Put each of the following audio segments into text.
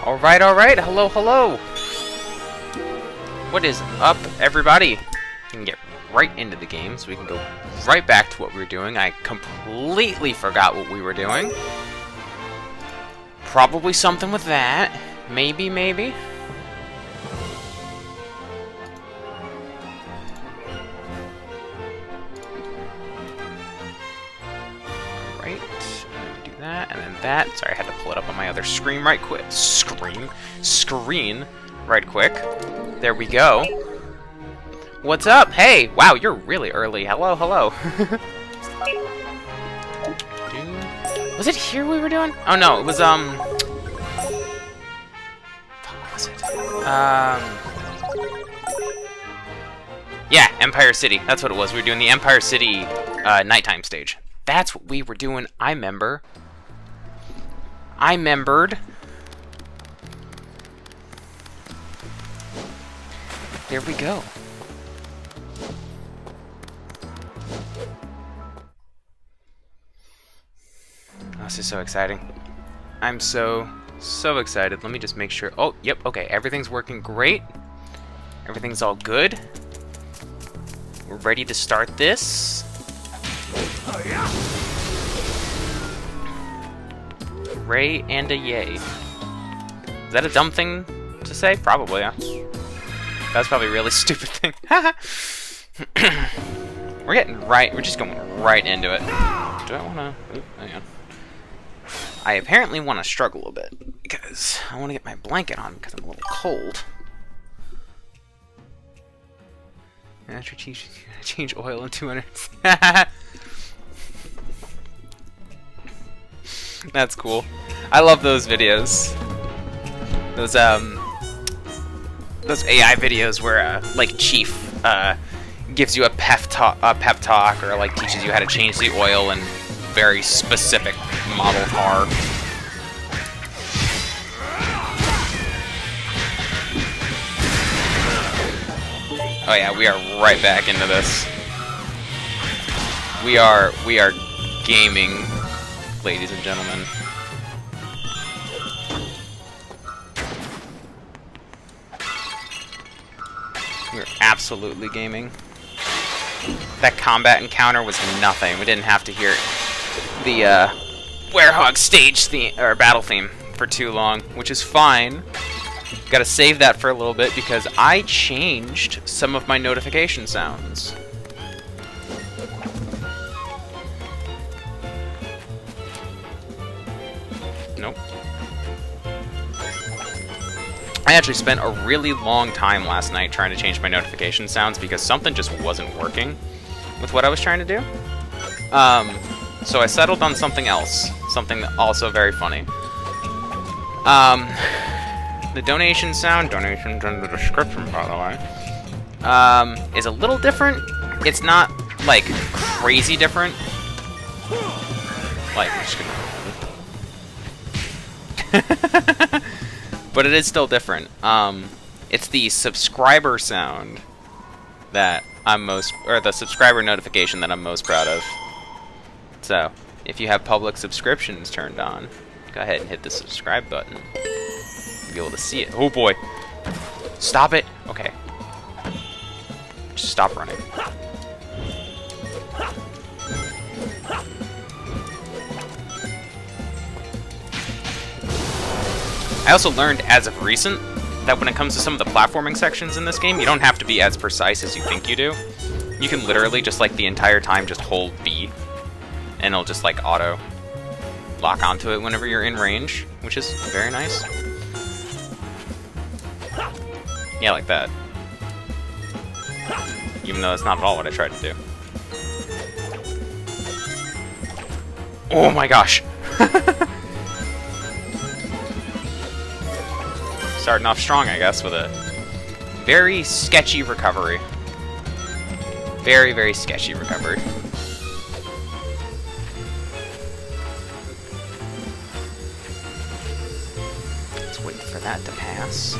Alright, hello, hello! What is up, everybody? We can get right into the game, so we can go right back to what we were doing. I completely forgot what we were doing. Probably something with that. Maybe. Right, do that, and then that. Sorry, I had to pull it up on my other screen right quick. Screen right quick. There we go. What's up? Hey! Wow, you're really early. Hello. Was it here we were doing? Oh no, it was what was it? Yeah, Empire City. That's what it was. We were doing the Empire City nighttime stage. That's what we were doing. I remembered. There we go. Oh, this is so exciting. I'm so excited. Let me just make sure. Oh, yep, okay. Everything's working great. Everything's all good. We're ready to start this. Oh, yeah. Ray and a yay. Is that a dumb thing to say? Probably, yeah. That's probably a really stupid thing. We're just going right into it. Do I wanna... Oop, hang on. I apparently want to struggle a bit, because I want to get my blanket on, because I'm a little cold. After change oil in 200... That's cool. I love those videos. Those AI videos where, like, Chief, gives you a pep talk, or, like, teaches you how to change the oil in very specific model car. Oh yeah, we are right back into this. We are gaming, ladies and gentlemen. We're absolutely gaming. That combat encounter was nothing. We didn't have to hear the Werehog stage theme or battle theme for too long, which is fine. Gotta save that for a little bit because I changed some of my notification sounds. Nope. I actually spent a really long time last night trying to change my notification sounds because something just wasn't working with what I was trying to do. So I settled on something else. Something also very funny. The donation sound, donations in the description, by the way, is a little different. It's not, like, crazy different. Like, I'm just gonna... But it is still different. It's the subscriber sound that I'm the subscriber notification that I'm most proud of. So, if you have public subscriptions turned on, go ahead and hit the subscribe button. You'll be able to see it. Oh boy. Stop it. Okay. Just stop running. I also learned as of recent that when it comes to some of the platforming sections in this game, you don't have to be as precise as you think you do. You can literally just, like, the entire time just hold B, and it'll just, like, auto lock onto it whenever you're in range, which is very nice. Yeah, like that. Even though that's not at all what I tried to do. Oh my gosh! Starting off strong, I guess, with a very sketchy recovery. Very sketchy recovery. Let's wait for that to pass.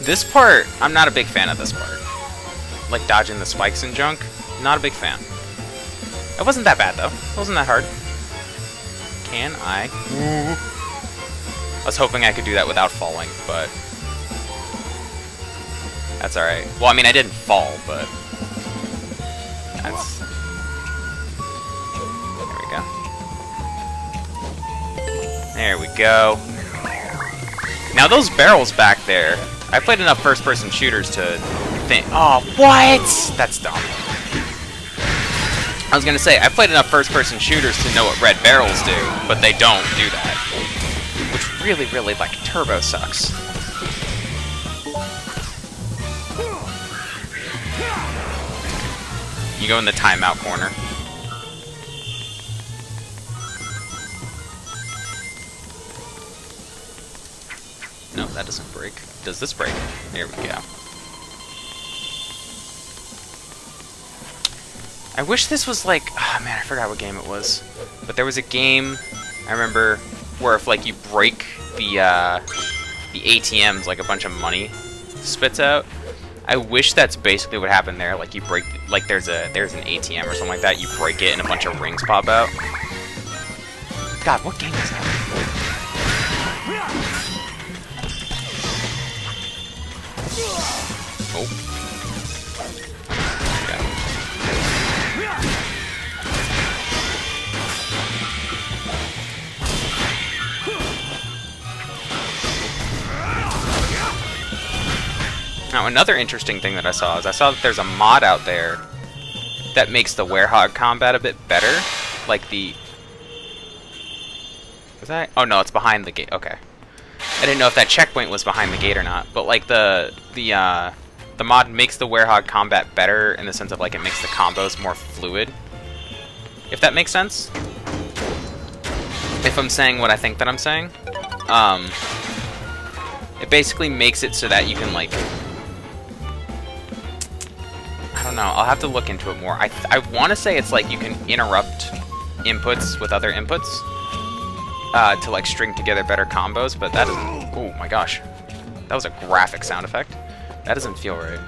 This part, I'm not a big fan of this part. Like dodging the spikes and junk, not a big fan. It wasn't that bad, though. It wasn't that hard. Can I? I was hoping I could do that without falling, but... that's alright. Well, I mean, I didn't fall, but... that's... there we go. Now, those barrels back there... I played enough first-person shooters to think... oh, what?! That's dumb. I was gonna say, I played enough first-person shooters to know what red barrels do, but they don't do that. Which really, really, like, turbo sucks. You go in the timeout corner. No, that doesn't break. Does this break? There we go. I wish this was like... oh man, I forgot what game it was. But there was a game, I remember, where if like you break the ATMs, like a bunch of money spits out. I wish that's basically what happened there. Like you break, like there's an ATM or something like that. You break it and a bunch of rings pop out. God, what game is that? Oh. Now, another interesting thing that I saw is that there's a mod out there that makes the werehog combat a bit better. Like the... was that? Oh no, it's behind the gate. Okay. I didn't know if that checkpoint was behind the gate or not. But like the mod makes the werehog combat better in the sense of like it makes the combos more fluid. If that makes sense. If I'm saying what I think that I'm saying. It basically makes it so that you can like... I don't know, I'll have to look into it more. I want to say it's like you can interrupt inputs with other inputs to like string together better combos, but that doesn't... oh my gosh. That was a graphic sound effect. That doesn't feel right.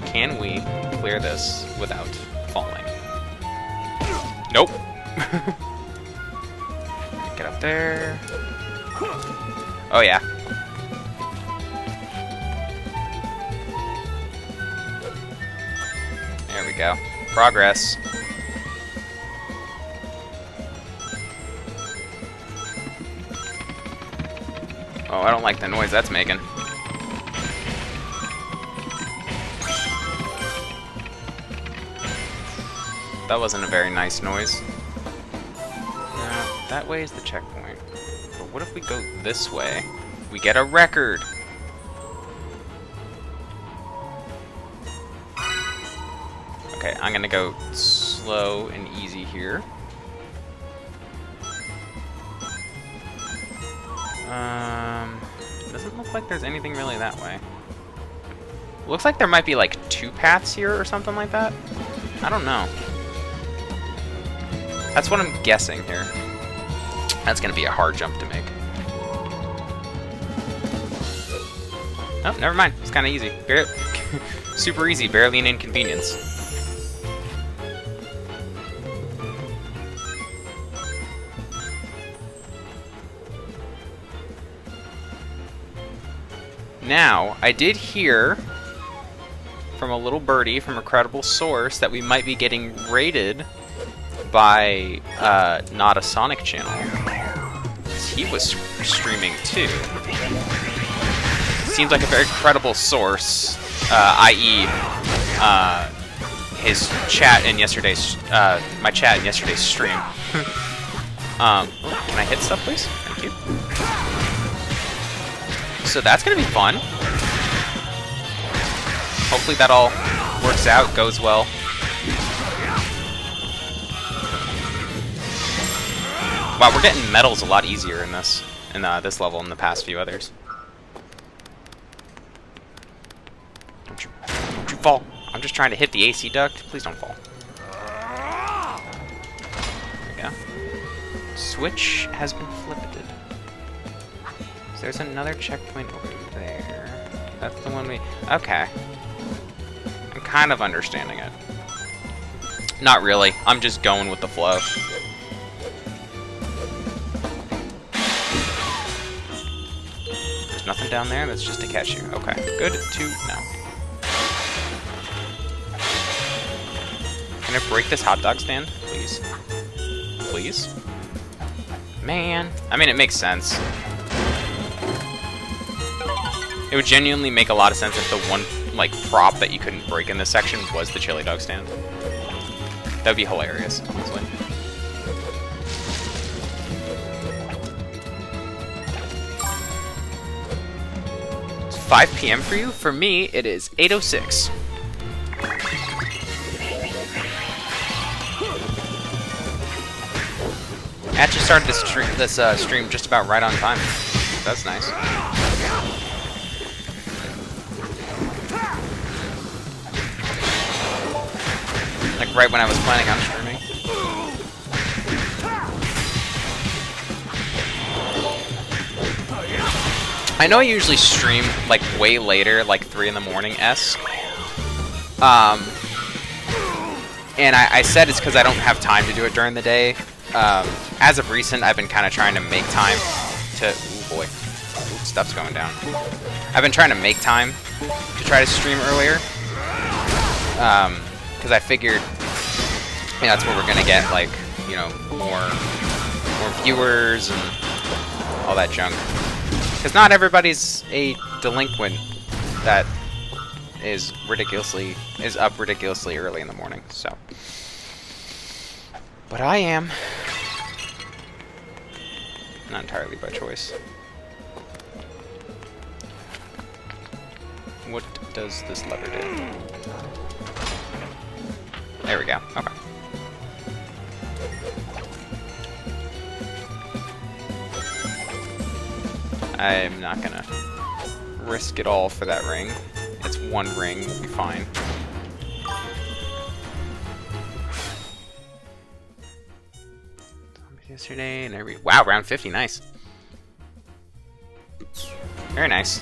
Can we clear this without falling? Nope. Get up there. Oh yeah. There we go. Progress. Oh, I don't like the noise that's making. That wasn't a very nice noise. That way is the checkpoint. But what if we go this way? We get a record! Okay, I'm gonna go slow and easy here. Doesn't look like there's anything really that way. Looks like there might be like 2 paths here or something like that. I don't know. That's what I'm guessing here. That's gonna be a hard jump to make. Oh, never mind. It's kind of easy. Super easy. Barely an inconvenience. Now, I did hear from a little birdie from a credible source that we might be getting raided by not a Sonic channel. He was streaming too. Seems like a very credible source, i.e., his chat in yesterday's my chat in yesterday's stream. Can I hit stuff, please? Thank you. So that's gonna be fun. Hopefully that all works out, goes well. Wow, we're getting medals a lot easier in this level than the past few others. Don't you fall! I'm just trying to hit the AC duct. Please don't fall. There we go. Switch has been flipped. So there's another checkpoint over there. That's the one we... Okay. I'm kind of understanding it. Not really. I'm just going with the flow. There's nothing down there. That's just to catch you. Okay. Good to know. Can I break this hot dog stand? Please. Please? Man. I mean, it makes sense. It would genuinely make a lot of sense if the one, like, prop that you couldn't break in this section was the chili dog stand. That would be hilarious, honestly. It's 5 p.m. for you? For me, it is 8:06. I actually started this stream just about right on time. That's nice. Like right when I was planning on streaming. I know I usually stream like way later, like 3 in the morning-esque. And I said it's because I don't have time to do it during the day. As of recent, I've been kind of trying to make time to... Ooh, boy. Ooh, stuff's going down. I've been trying to make time to try to stream earlier. Because I figured, you know, that's where we're going to get, like, you know, more viewers and all that junk. Because not everybody's a delinquent that is up ridiculously early in the morning, so... But I am. Not entirely by choice. What does this lever do? There we go. Okay. I'm not gonna risk it all for that ring. It's one ring, we'll be fine. Yesterday and every... Wow, round 50, nice. Very nice.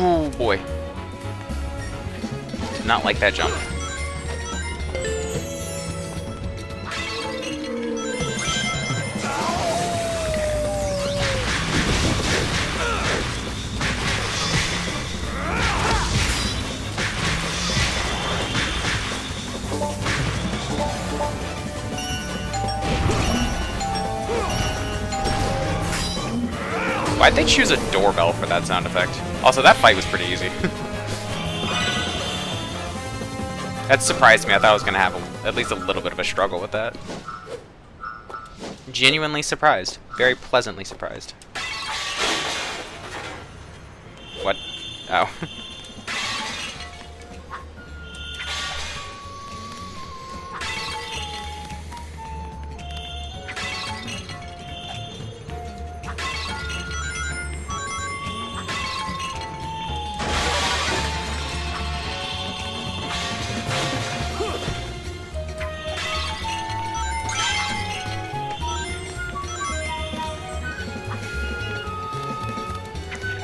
Oh boy. Did not like that jump. Why'd they choose a doorbell for that sound effect? Also, that fight was pretty easy. That surprised me. I thought I was going to have at least a little bit of a struggle with that. Genuinely surprised. Very pleasantly surprised. What? Oh.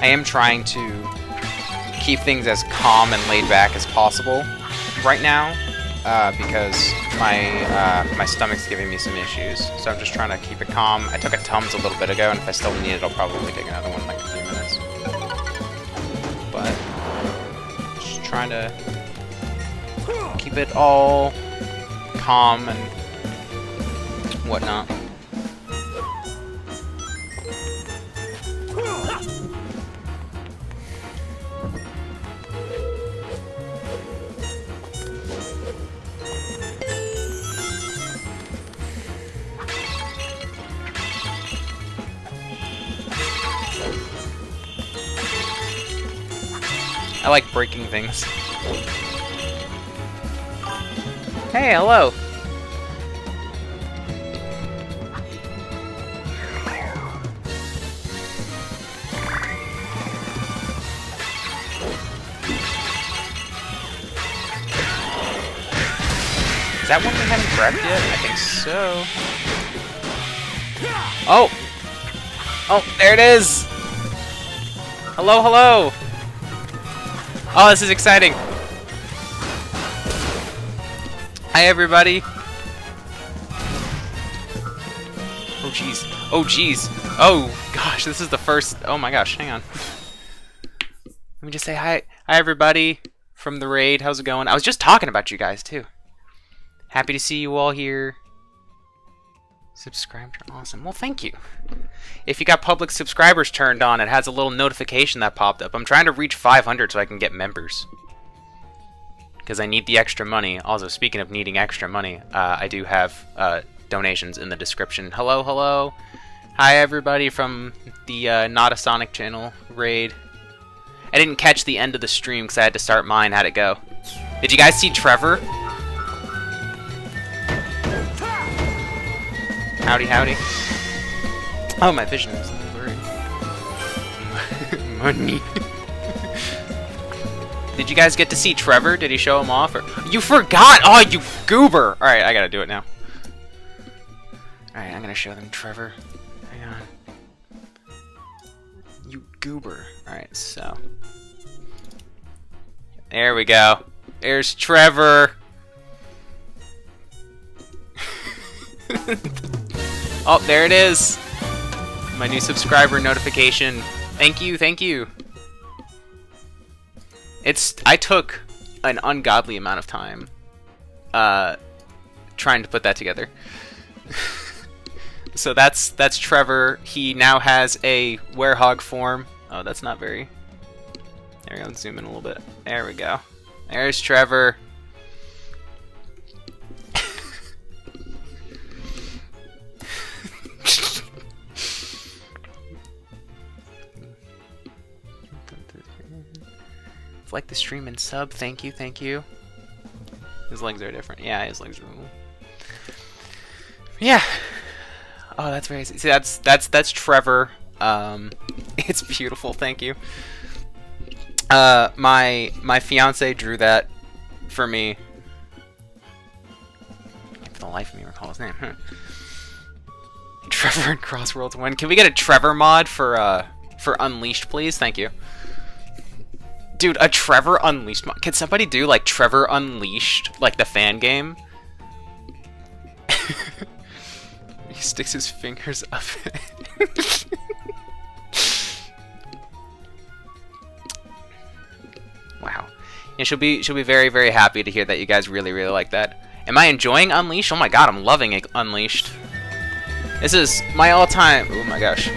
I am trying to keep things as calm and laid back as possible right now, because my stomach's giving me some issues. So I'm just trying to keep it calm. I took a Tums a little bit ago, and if I still need it, I'll probably take another one in like a few minutes. But just trying to keep it all calm and whatnot. I like breaking things. Hey, hello! Is that one we haven't grabbed yet? I think so. Oh! Oh, there it is! Hello, hello! Oh, this is exciting! Hi, everybody! Oh, jeez. Oh, jeez. Oh, gosh, this is the first... Oh, my gosh, hang on. Let me just say hi. Hi, everybody from the raid. How's it going? I was just talking about you guys, too. Happy to see you all here. Subscribed are awesome. Well, thank you. If you got public subscribers turned on, it has a little notification that popped up. I'm trying to reach 500 so I can get members. Because I need the extra money. Also, speaking of needing extra money, I do have donations in the description. Hello, hello. Hi, everybody from the Not a Sonic channel raid. I didn't catch the end of the stream because I had to start mine. How'd it go? Did you guys see Trevor? Howdy, howdy. Oh, my vision is blurry. Money. Did you guys get to see Trevor? Did he show him off? Or you forgot! Oh, you goober! Alright, I gotta do it now. Alright, I'm gonna show them Trevor. Hang on. You goober. Alright, so. There we go. There's Trevor. Oh, there it is. My new subscriber notification. Thank you, thank you. I took an ungodly amount of time trying to put that together. So that's Trevor. He now has a werehog form. Oh, that's not very... There we go, let's zoom in a little bit. There we go. There's Trevor. Like the stream and sub, thank you, thank you. His legs are different. Yeah, his legs are little. Yeah. Oh, that's very. See, that's Trevor. It's beautiful. Thank you. My fiance drew that for me. For the life of me, recall his name. Trevor and Crossworlds win. Can we get a Trevor mod for Unleashed, please? Thank you. Dude, a Trevor Unleashed mod. Can somebody do, like, Trevor Unleashed, like, the fan game? He sticks his fingers up. Wow. And she'll be very, very happy to hear that you guys really, really like that. Am I enjoying Unleashed? Oh my god, I'm loving it, Unleashed. This is my all-time... Oh my gosh.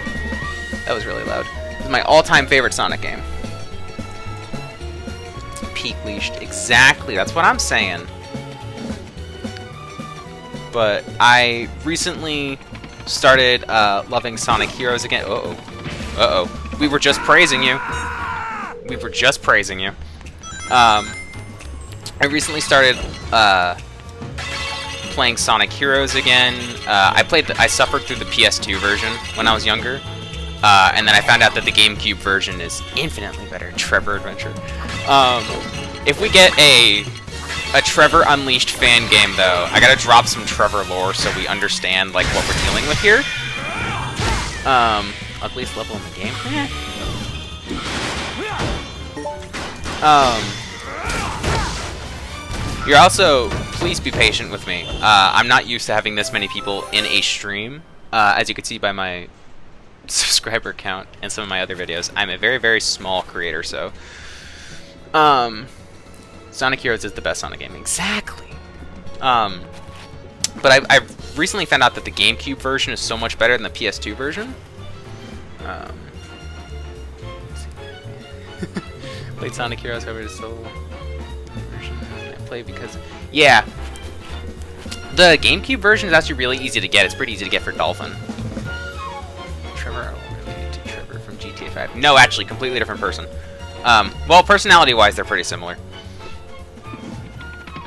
That was really loud. This is my all-time favorite Sonic game. Peak leashed. Exactly, that's what I'm saying. But I recently started loving Sonic Heroes again. Uh-oh. Uh-oh. We were just praising you. We were just praising you. I recently started playing Sonic Heroes again. I suffered through the PS2 version when I was younger. And then I found out that the GameCube version is infinitely better. Trevor Adventure. If we get a Trevor Unleashed fan game, though, I gotta drop some Trevor lore so we understand, like, what we're dealing with here. Ugliest level in the game. You're also, please be patient with me. I'm not used to having this many people in a stream. As you can see by my subscriber count and some of my other videos, I'm a very, very small creator, so Sonic Heroes is the best Sonic game. Exactly. But I've recently found out that the GameCube version is so much better than the PS2 version. Played Sonic Heroes, however, it's still version I play because yeah, the GameCube version is actually really easy to get. It's pretty easy to get for Dolphin. Trevor, related to Trevor from GTA 5. No, actually, completely different person. Well, personality-wise, they're pretty similar.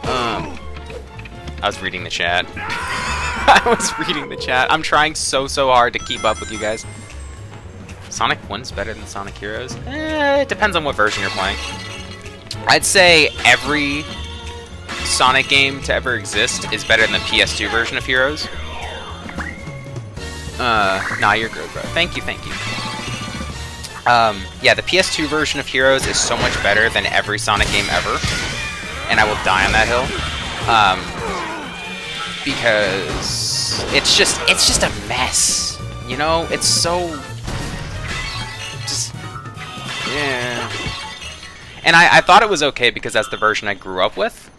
I was reading the chat. I was reading the chat. I'm trying so hard to keep up with you guys. Sonic 1's better than Sonic Heroes? It depends on what version you're playing. I'd say every Sonic game to ever exist is better than the PS2 version of Heroes. Nah, you're good, bro. Thank you, thank you. Yeah, the PS2 version of Heroes is so much better than every Sonic game ever, and I will die on that hill. Because it's just a mess, you know? It's so just yeah. And I thought it was okay because that's the version I grew up with.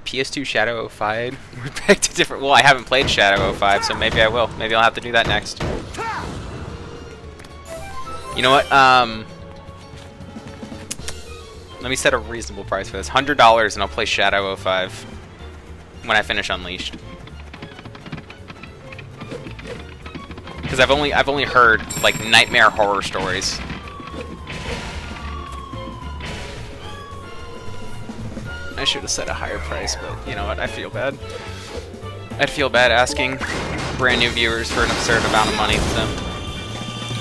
PS2 Shadow 05. We're back to different. Well, I haven't played Shadow 05, so maybe I will. Maybe I'll have to do that next. You know what? Let me set a reasonable price for this. $100, and I'll play Shadow 05 when I finish Unleashed. Because I've only heard like nightmare horror stories. I should have set a higher price, but you know what? I feel bad. I'd feel bad asking brand new viewers for an absurd amount of money. So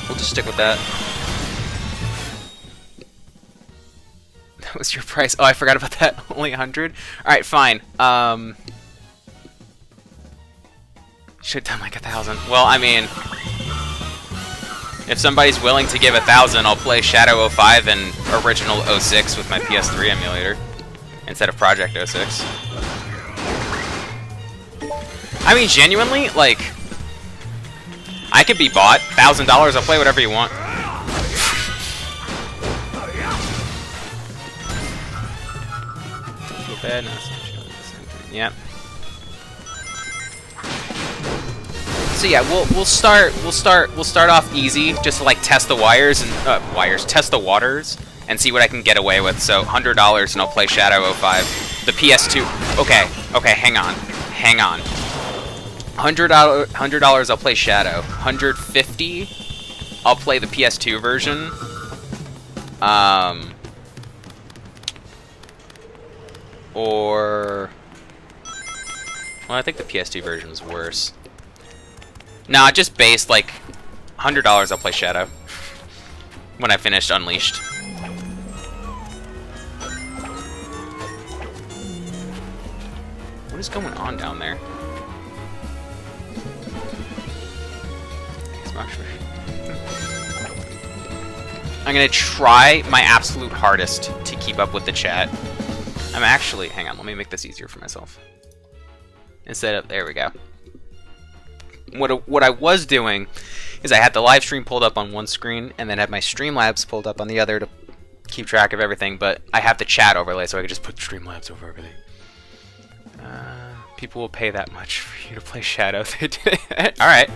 we'll just stick with that. That was your price. Oh, I forgot about that. Only 100. All right, fine. Should have done like 1,000. Well, I mean, if somebody's willing to give 1,000, I'll play Shadow 05 and original 06 with my PS3 emulator instead of Project 06. I mean, genuinely, like, I could be bought. $1,000, I'll play whatever you want. Bad. No, yep. So yeah, we'll start off easy, just to like test the wires and test the waters and see what I can get away with. So $100 and I'll play Shadow 05, the PS2. Okay, hang on. $100 I'll play Shadow. $150 I'll play the PS2 version. Or... well, I think the PS2 version is worse. Nah, just based, like, $100 I'll play Shadow. When I finished Unleashed. What is going on down there? I'm gonna try my absolute hardest to keep up with the chat. I'm actually, hang on, let me make this easier for myself. Instead of, there we go. What I was doing is I had the live stream pulled up on one screen and then had my Streamlabs pulled up on the other to keep track of everything, but I have the chat overlay so I could just put Streamlabs over everything. People will pay that much for you to play Shadow. Alright.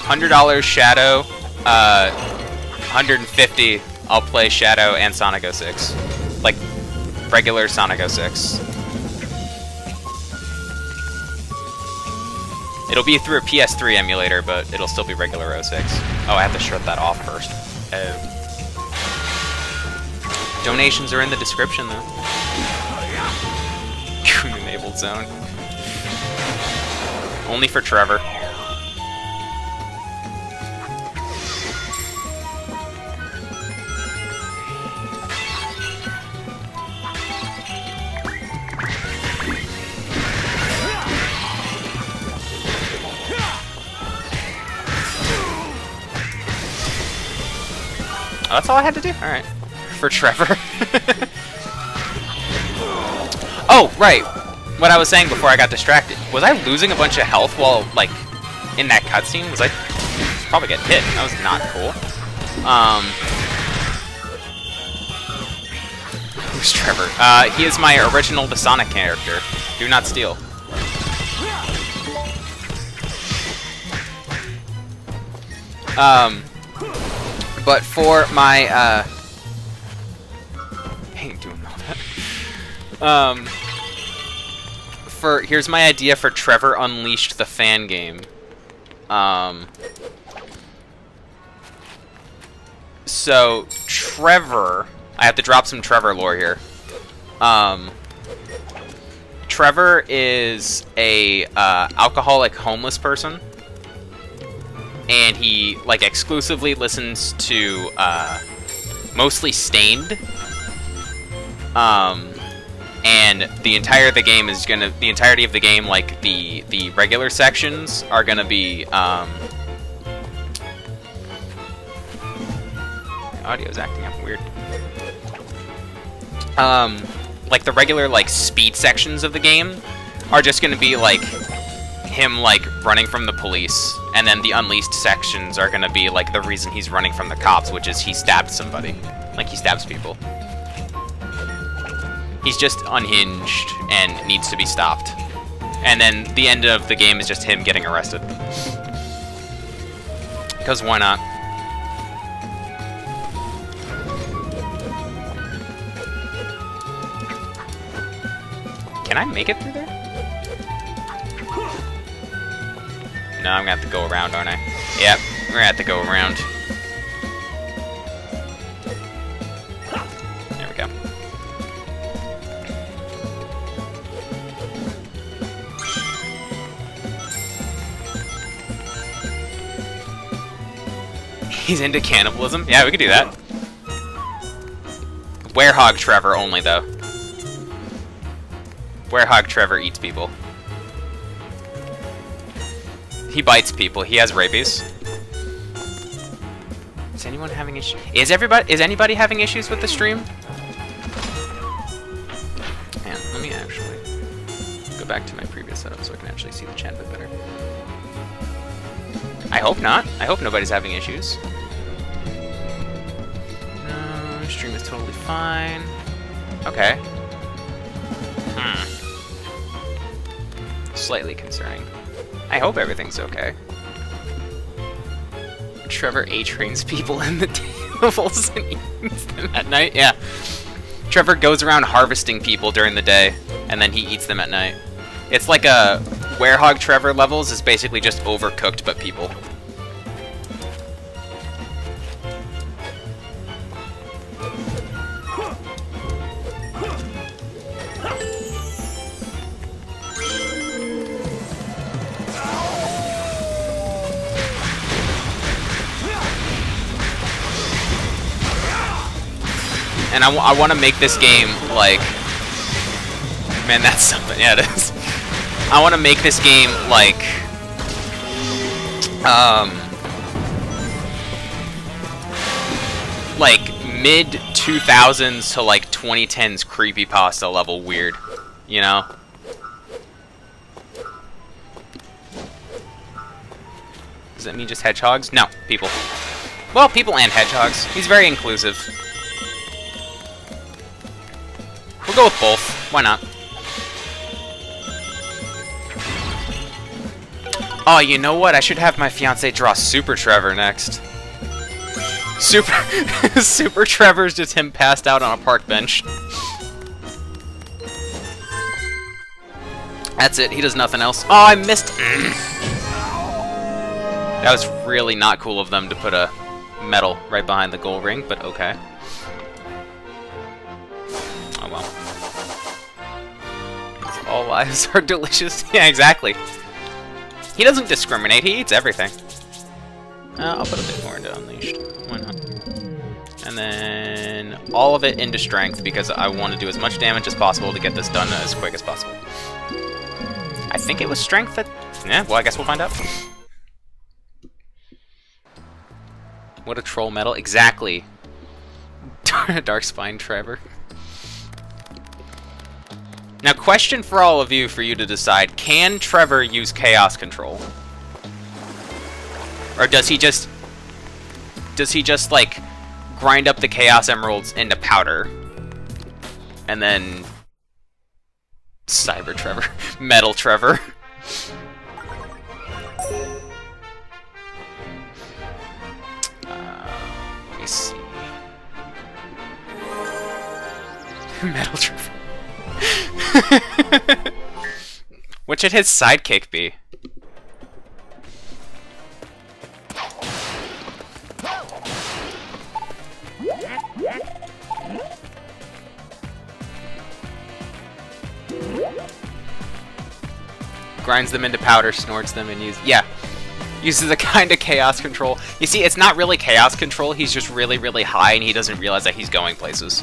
$100 Shadow, 150 I'll play Shadow and Sonic 06. Like, regular Sonic 06. It'll be through a PS3 emulator, but it'll still be regular 06. Oh, I have to shut that off first. Donations are in the description, though. Enabled zone. Only for Trevor. Oh, that's all I had to do? Alright. For Trevor. Oh, right. What I was saying before I got distracted. Was I losing a bunch of health while, like, in that cutscene? Was I probably getting hit? That was not cool. Who's Trevor? He is my original The Sonic character. Do not steal. But for my, I ain't doing all that. Here's my idea for Trevor Unleashed, the fan game. So, Trevor, I have to drop some Trevor lore here. Trevor is a, alcoholic homeless person. And he, like, exclusively listens to, mostly Stained. and the entirety of the game, like the regular sections, are gonna be audio's acting up weird. Like the regular like speed sections of the game are just gonna be like him like running from the police, and then the unleashed sections are gonna be like the reason he's running from the cops, which is he stabbed somebody. Like he stabs people. He's just unhinged and needs to be stopped. And then the end of the game is just him getting arrested. Because why not? Can I make it through there? No, I'm gonna have to go around, aren't I? Yep, we're gonna have to go around. There we go. He's into cannibalism? Yeah, we could do that. Werehog Trevor only, though. Werehog Trevor eats people. He bites people. He has rabies. Is anyone having issues? Is anybody having issues with the stream? Man, let me actually go back to my previous setup so I can actually see the chat a bit better. I hope not. I hope nobody's having issues. No, stream is totally fine. Okay. Slightly concerning. I hope everything's okay. Trevor A-trains people in the tables and eats them at night? Yeah. Trevor goes around harvesting people during the day, and then he eats them at night. It's like a Werehog Trevor levels is basically just overcooked but people. And I want to make this game, like... Man, that's something. Yeah, it is. I want to make this game, like... like, mid-2000s to, like, 2010s creepypasta level weird. You know? Does that mean just hedgehogs? No, people. Well, people and hedgehogs. He's very inclusive. We'll go with both. Why not? Oh, you know what? I should have my fiance draw Super Trevor next. Super Trevor's just him passed out on a park bench. That's it. He does nothing else. Oh, I missed. That was really not cool of them to put a medal right behind the goal ring, but okay. Oh well. All lives are delicious. Yeah, exactly. He doesn't discriminate. He eats everything. I'll put a bit more into Unleashed. Why not? And then all of it into Strength because I want to do as much damage as possible to get this done as quick as possible. I think it was Strength that... Yeah, well, I guess we'll find out. What a troll medal. Exactly. Dark Spine Trevor. Now, question for all of you, for you to decide. Can Trevor use Chaos Control? Or does he just, like, grind up the Chaos Emeralds into powder? And then... Cyber Trevor. Metal Trevor. Let me see. Metal Trevor. What should his sidekick be? Grinds them into powder, snorts them, and uses a kind of chaos control. You see, it's not really chaos control, he's just really, really high, and he doesn't realize that he's going places.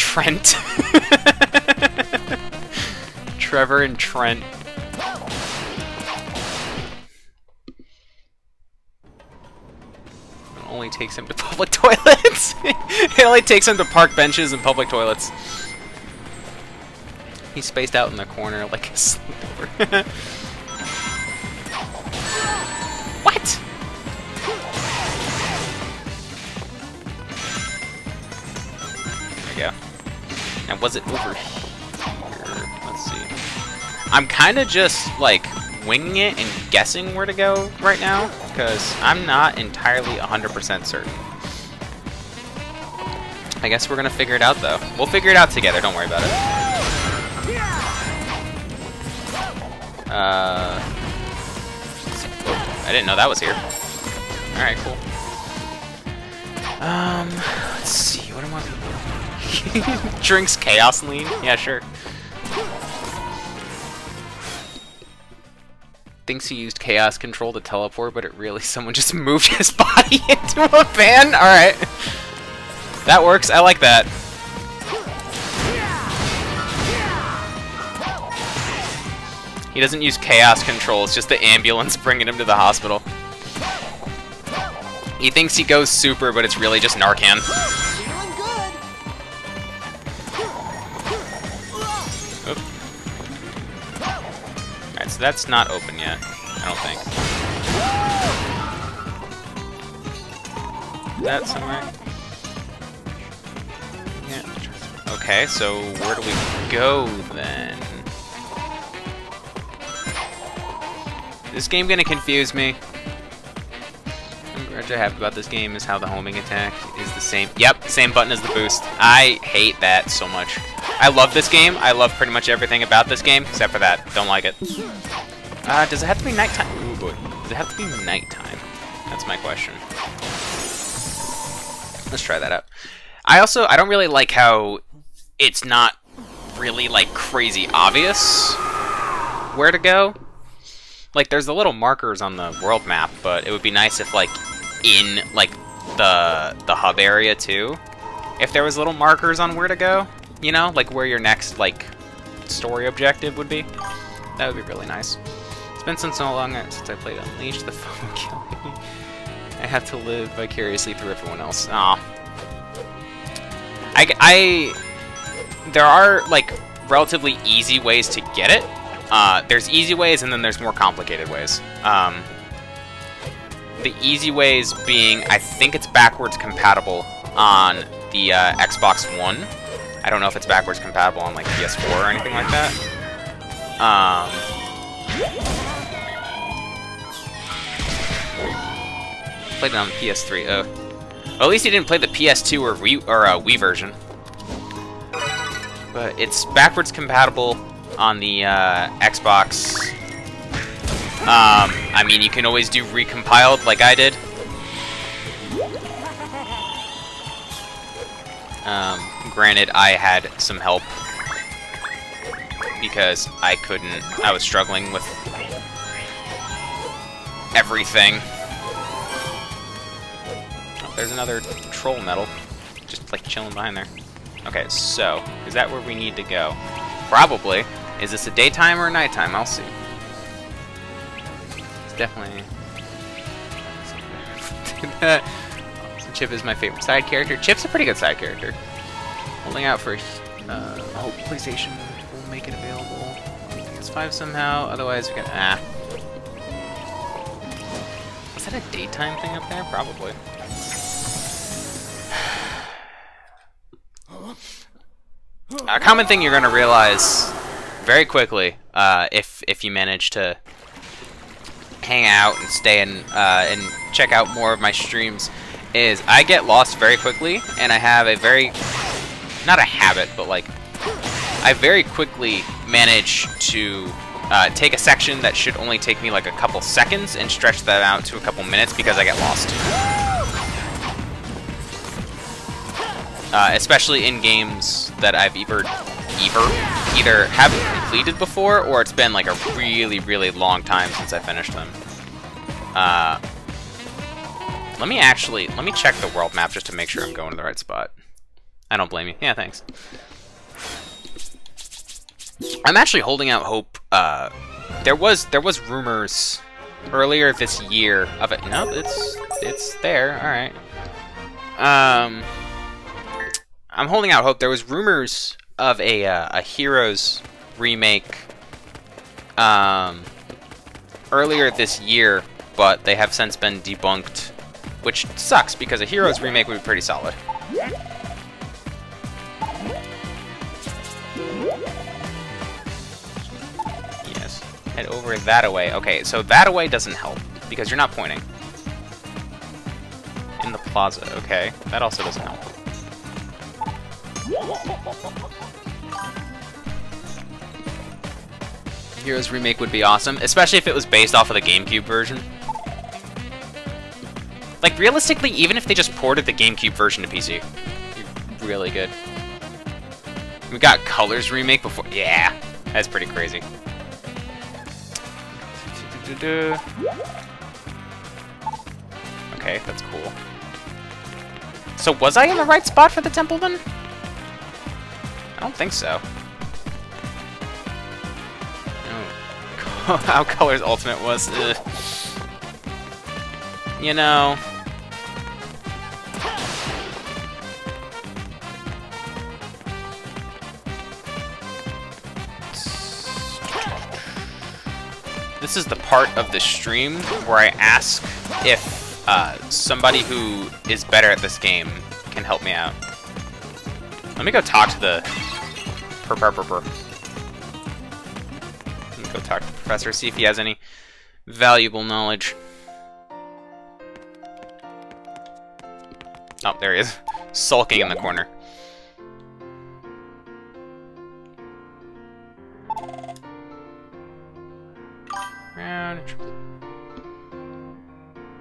Trent. Trevor and Trent. It only takes him to public toilets. It only takes him to park benches and public toilets. He's spaced out in the corner like a sleepover. What? There we go. Now, was it over here? Let's see. I'm kind of just, like, winging it and guessing where to go right now, because I'm not entirely 100% certain. I guess we're going to figure it out, though. We'll figure it out together. Don't worry about it. I didn't know that was here. Alright, cool. Let's see, what am I... Drinks Chaos Lean? Yeah, sure. Thinks he used Chaos Control to teleport, but it really someone just moved his body into a van? Alright. That works, I like that. He doesn't use Chaos Control, it's just the ambulance bringing him to the hospital. He thinks he goes super, but it's really just Narcan. Alright, so that's not open yet, I don't think. Is that somewhere? Yeah. Okay, so where do we go then? Is this game gonna confuse me? What I have about this game is how the homing attack is the same. Yep, same button as the boost. I hate that so much. I love this game. I love pretty much everything about this game, except for that. Don't like it. Does it have to be nighttime? Ooh, boy. Does it have to be nighttime? That's my question. Let's try that out. I don't really like how it's not really, like, crazy obvious where to go. Like, there's the little markers on the world map, but it would be nice if, like, in, like, the hub area, too, if there was little markers on where to go, you know? Like, where your next, like, story objective would be. That would be really nice. It's been so long since I played Unleashed, the phone killing me. I have to live vicariously through everyone else. Aw. There are, like, relatively easy ways to get it. There's easy ways, and then there's more complicated ways. The easy ways being, I think it's backwards compatible on the Xbox One. I don't know if it's backwards compatible on, like, PS4 or anything like that. Played it on the PS3. Well, at least he didn't play the PS2 or Wii version. But it's backwards compatible on the Xbox. I mean, you can always do recompiled like I did. Granted, I had some help because I was struggling with everything. Oh, there's another troll medal, just like chilling behind there. Okay, so, is that where we need to go? Probably. Is this a daytime or a nighttime? I'll see. It's definitely... So Chip is my favorite side character. Chip's a pretty good side character. Holding out for... I hope PlayStation will make it available on PS5 somehow. Otherwise, we can... Is that a daytime thing up there? Probably. A common thing you're going to realize very quickly, if you manage to hang out and stay in and check out more of my streams, is I get lost very quickly, and I have a very, not a habit, but like, I very quickly manage to take a section that should only take me like a couple seconds and stretch that out to a couple minutes because I get lost. Especially in games that I've either haven't completed before, or it's been like a really, really long time since I finished them. Let me check the world map just to make sure I'm going to the right spot. I don't blame you. Yeah, thanks. I'm actually holding out hope. There was rumors earlier this year of it. No, it's there. All right. I'm holding out hope. There was rumors of a Heroes remake earlier this year, but they have since been debunked, which sucks because a Heroes remake would be pretty solid. Yes. Head over that way. Okay, so that way doesn't help because you're not pointing. In the plaza. Okay, that also doesn't help. Heroes remake would be awesome, especially if it was based off of the GameCube version. Like, realistically, even if they just ported the GameCube version to PC, it'd be really good. We got Colors remake before. Yeah, that's pretty crazy. Okay, that's cool. So was I in the right spot for the Templeman? I don't think so. Oh. How Colors Ultimate was. Ugh. You know. This is the part of the stream where I ask if somebody who is better at this game can help me out. Let me go talk to the Let me go talk to the professor, see if he has any valuable knowledge. Oh, there he is. Sulking in the corner.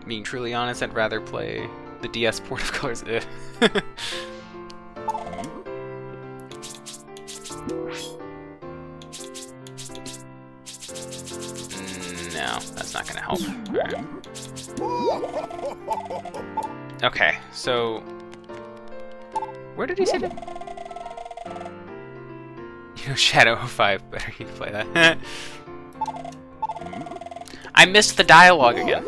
Being truly honest, I'd rather play the DS port of Colors. No, that's not gonna help. Right. Okay, so where did he say that? You know, Shadow 05. Better you play that. I missed the dialogue again.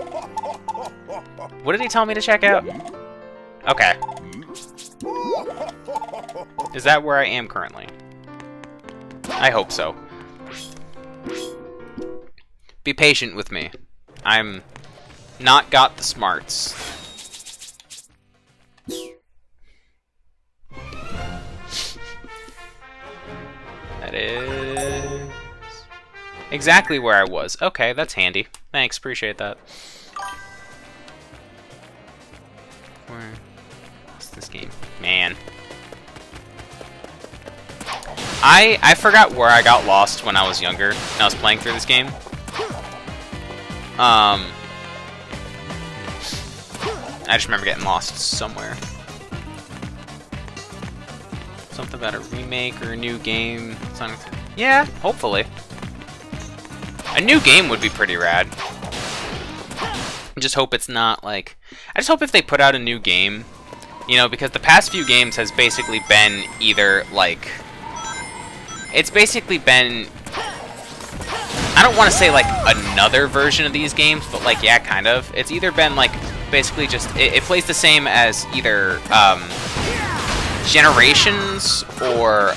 What did he tell me to check out? Okay. Is that where I am currently? I hope so. Be patient with me. I'm not got the smarts. That is exactly where I was. Okay, that's handy. Thanks, appreciate that. What's this game? Man. I forgot where I got lost when I was younger and I was playing through this game. I just remember getting lost somewhere. Something about a remake or a new game. Yeah, hopefully. A new game would be pretty rad. I just hope it's not like... I just hope if they put out a new game, you know, because the past few games has basically been either like... It's basically been... I don't want to say like another version of these games, but like, yeah, kind of. It's either been like basically just... It plays the same as either Generations or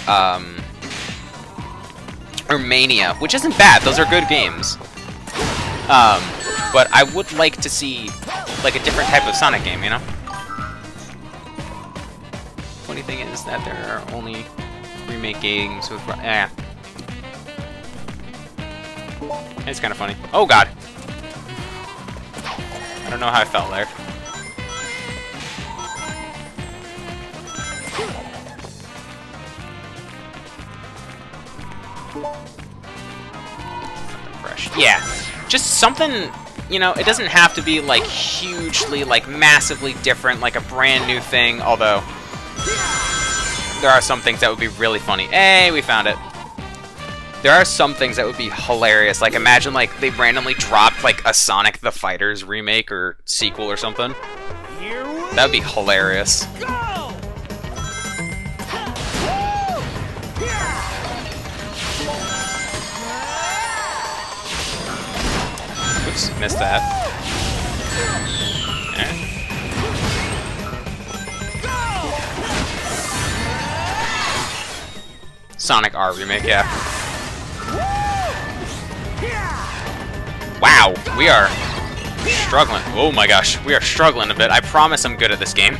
Mania, which isn't bad. Those are good games. But I would like to see like a different type of Sonic game, you know? Funny thing is that there are only remake games with... Yeah. It's kind of funny. Oh god! I don't know how I felt there. Something fresh. Yeah. Just something, you know, it doesn't have to be like hugely, like massively different, like a brand new thing, although there are some things that would be really funny. Hey, we found it. There are some things that would be hilarious. Like, imagine, like, they randomly dropped, like, a Sonic the Fighters remake or sequel or something. That would be hilarious. Oops, missed that. Eh. Sonic R remake, yeah. Wow, we are struggling. Oh my gosh, we are struggling a bit. I promise I'm good at this game.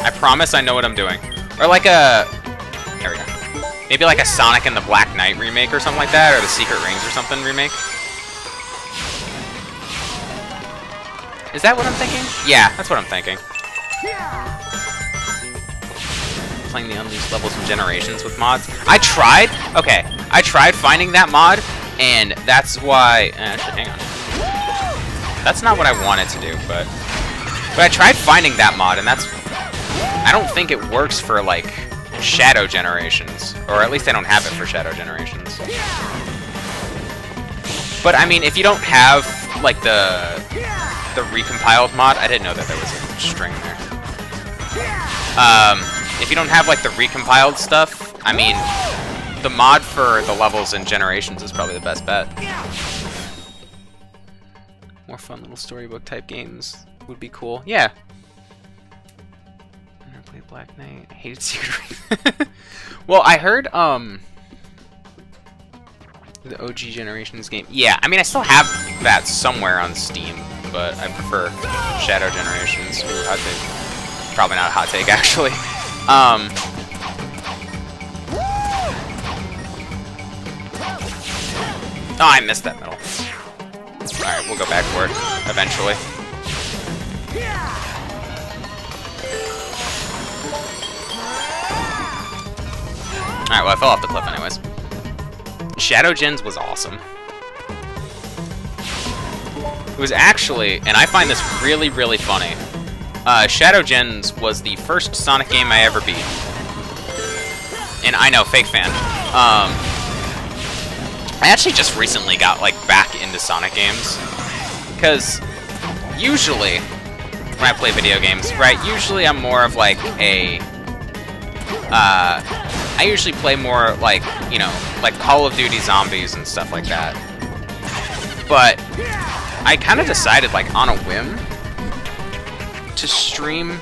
I promise I know what I'm doing. Or like a... There we go. Maybe like a Sonic and the Black Knight remake or something like that, or the Secret Rings or something remake. Is that what I'm thinking? Yeah, that's what I'm thinking. Playing the Unleashed levels and Generations with mods. I tried. Okay, I tried finding that mod, and that's why. Actually, hang on. That's not what I wanted to do, but I tried finding that mod, and that's. I don't think it works for like Shadow Generations, or at least I don't have it for Shadow Generations. But I mean, if you don't have like the recompiled mod, I didn't know that there was a string there. If you don't have like the recompiled stuff, I mean, the mod for the levels in Generations is probably the best bet. More fun little storybook type games would be cool. Yeah. I never played Black Knight. I hated Secret Rings. Well, I heard the OG Generations game. Yeah, I mean, I still have that somewhere on Steam, but I prefer Shadow Generations. Ooh, hot take. Probably not a hot take, actually. Oh, I missed that medal. Alright, we'll go back for it, eventually. Alright, well, I fell off the cliff anyways. Shadow Gens was awesome. It was actually, and I find this really, really funny, Shadow Gens was the first Sonic game I ever beat. And I know, fake fan. I actually just recently got, like, back into Sonic games. Because usually, when I play video games, right, usually I'm more of, like, a... I usually play more, like, you know, like Call of Duty Zombies and stuff like that. But I kind of decided, like, on a whim, to stream...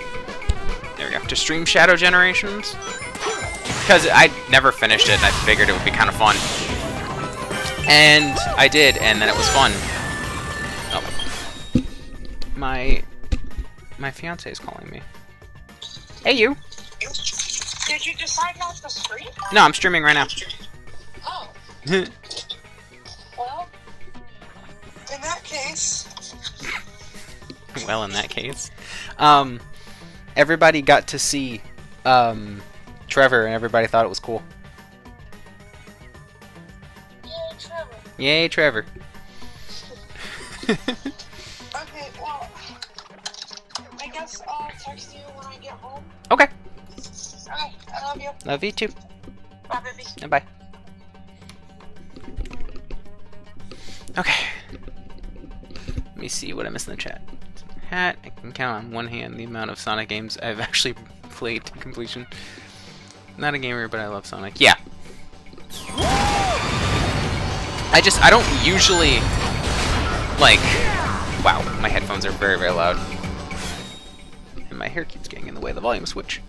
There we go. To stream Shadow Generations. Because I never finished it, and I figured it would be kind of fun. And I did, and then it was fun. Oh. My fiance is calling me. Hey, you. Did you decide not to stream? No, I'm streaming right now. Oh. Well, in that case... Well, in that case. Everybody got to see, Trevor, and everybody thought it was cool. Yay, Trevor. Yay, Trevor. Okay, well, I guess I'll text you when I get home. Okay. Okay, I love you. Love you too. Bye, baby. And bye. Okay. Let me see what I missed in the chat. Hat. I can count on one hand the amount of Sonic games I've actually played to completion. Not a gamer, but I love Sonic. Yeah. I don't usually, like, wow, my headphones are very, very loud. And my hair keeps getting in the way of the volume switch.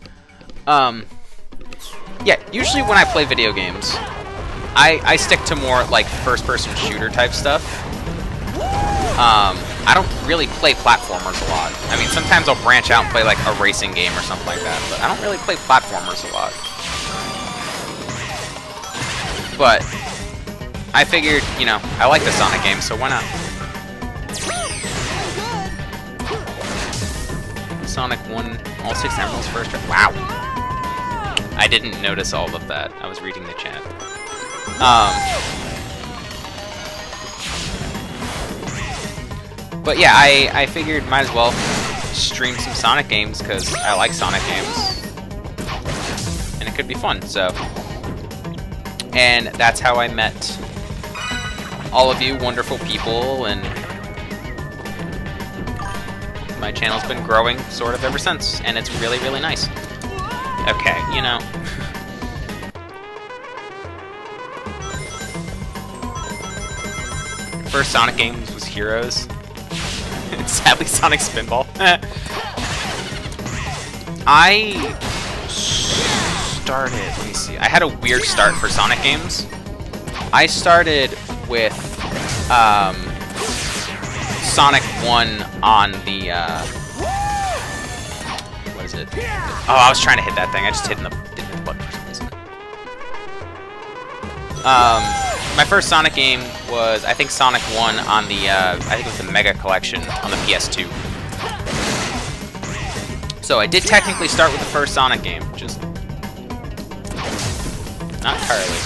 Yeah, usually when I play video games, I stick to more, like, first-person shooter type stuff. I don't really play platformers a lot. I mean, sometimes I'll branch out and play, like, a racing game or something like that, but I don't really play platformers a lot. But I figured, you know, I like the Sonic games, so why not? Sonic won all 6 emeralds first try. Wow. I didn't notice all of that. I was reading the chat. But yeah, I figured might as well stream some Sonic games because I like Sonic games. And it could be fun, so. And that's how I met all of you wonderful people, and my channel's been growing sort of ever since, and it's really, really nice. Okay, you know. First Sonic games was Heroes. Sadly, Sonic Spinball. I started, let me see, I had a weird start for Sonic games. I started with Sonic 1 on the, what is it? Oh, I was trying to hit that thing. I just didn't hit the button for some reason. My first Sonic game was, I think, Sonic 1 on the, I think it was the Mega Collection on the PS2. So I did technically start with the first Sonic game, just not entirely.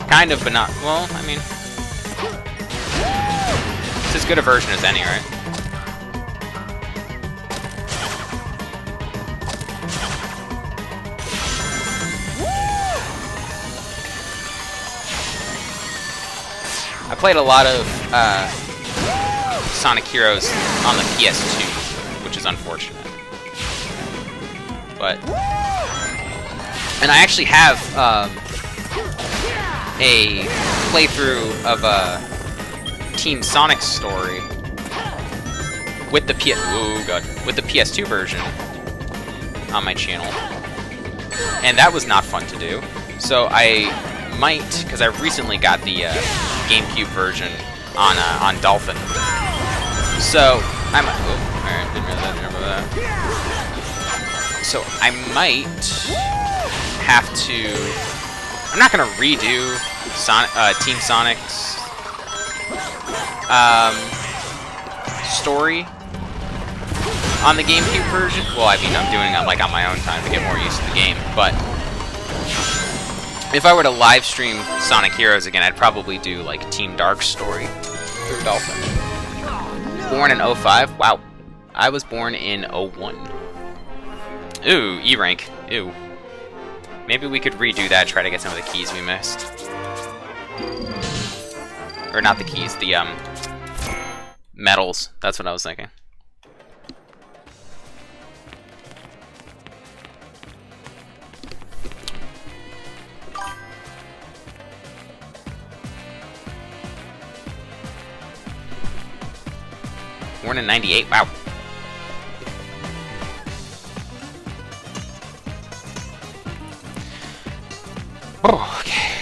Kind of, but not, well, I mean, it's as good a version as any, right? I played a lot of Sonic Heroes on the PS2, which is unfortunate. But, and I actually have a playthrough of Team Sonic's story with the with the PS2 version on my channel, and that was not fun to do. So I might, because I recently got the GameCube version on Dolphin. So I might. Oh, alright, didn't remember that. So I might have to. I'm not gonna redo Team Sonic's story on the GameCube version. Well, I mean, I'm doing it like on my own time to get more used to the game, but if I were to live stream Sonic Heroes again, I'd probably do like Team Dark's story through Dolphin. Born in 05? Wow. I was born in 01. Ooh, E rank. Ew. Maybe we could redo that, try to get some of the keys we missed. Or not the keys, the medals. That's what I was thinking. Born in 98, wow. Oh, okay.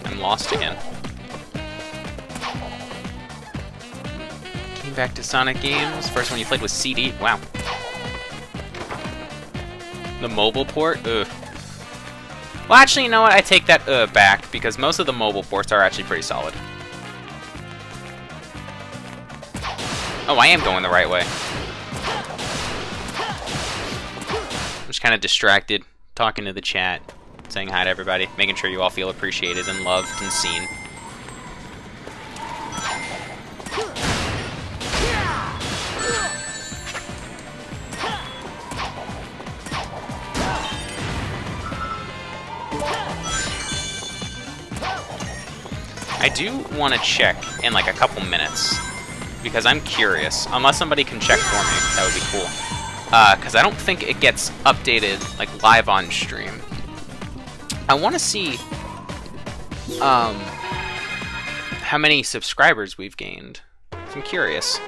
I'm lost again. Came back to Sonic games. First one you played was CD. Wow. The mobile port? Ugh. Well, actually, you know what? I take that back, because most of the mobile ports are actually pretty solid. Oh, I am going the right way. I'm just kind of distracted, talking to the chat, saying hi to everybody, making sure you all feel appreciated and loved and seen. I do want to check in like a couple minutes, because I'm curious. Unless somebody can check for me, that would be cool. Because I don't think it gets updated like live on stream. I want to see how many subscribers we've gained. I'm curious.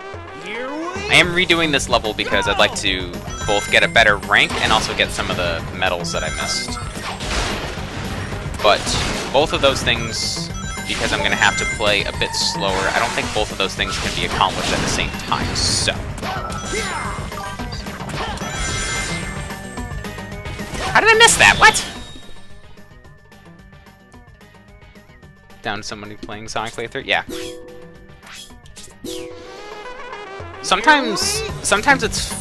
I am redoing this level because I'd like to both get a better rank and also get some of the medals that I missed. But both of those things, because I'm going to have to play a bit slower, I don't think both of those things can be accomplished at the same time, so. How did I miss that? What? Down to somebody playing Sonic playthrough? Yeah. Sometimes it's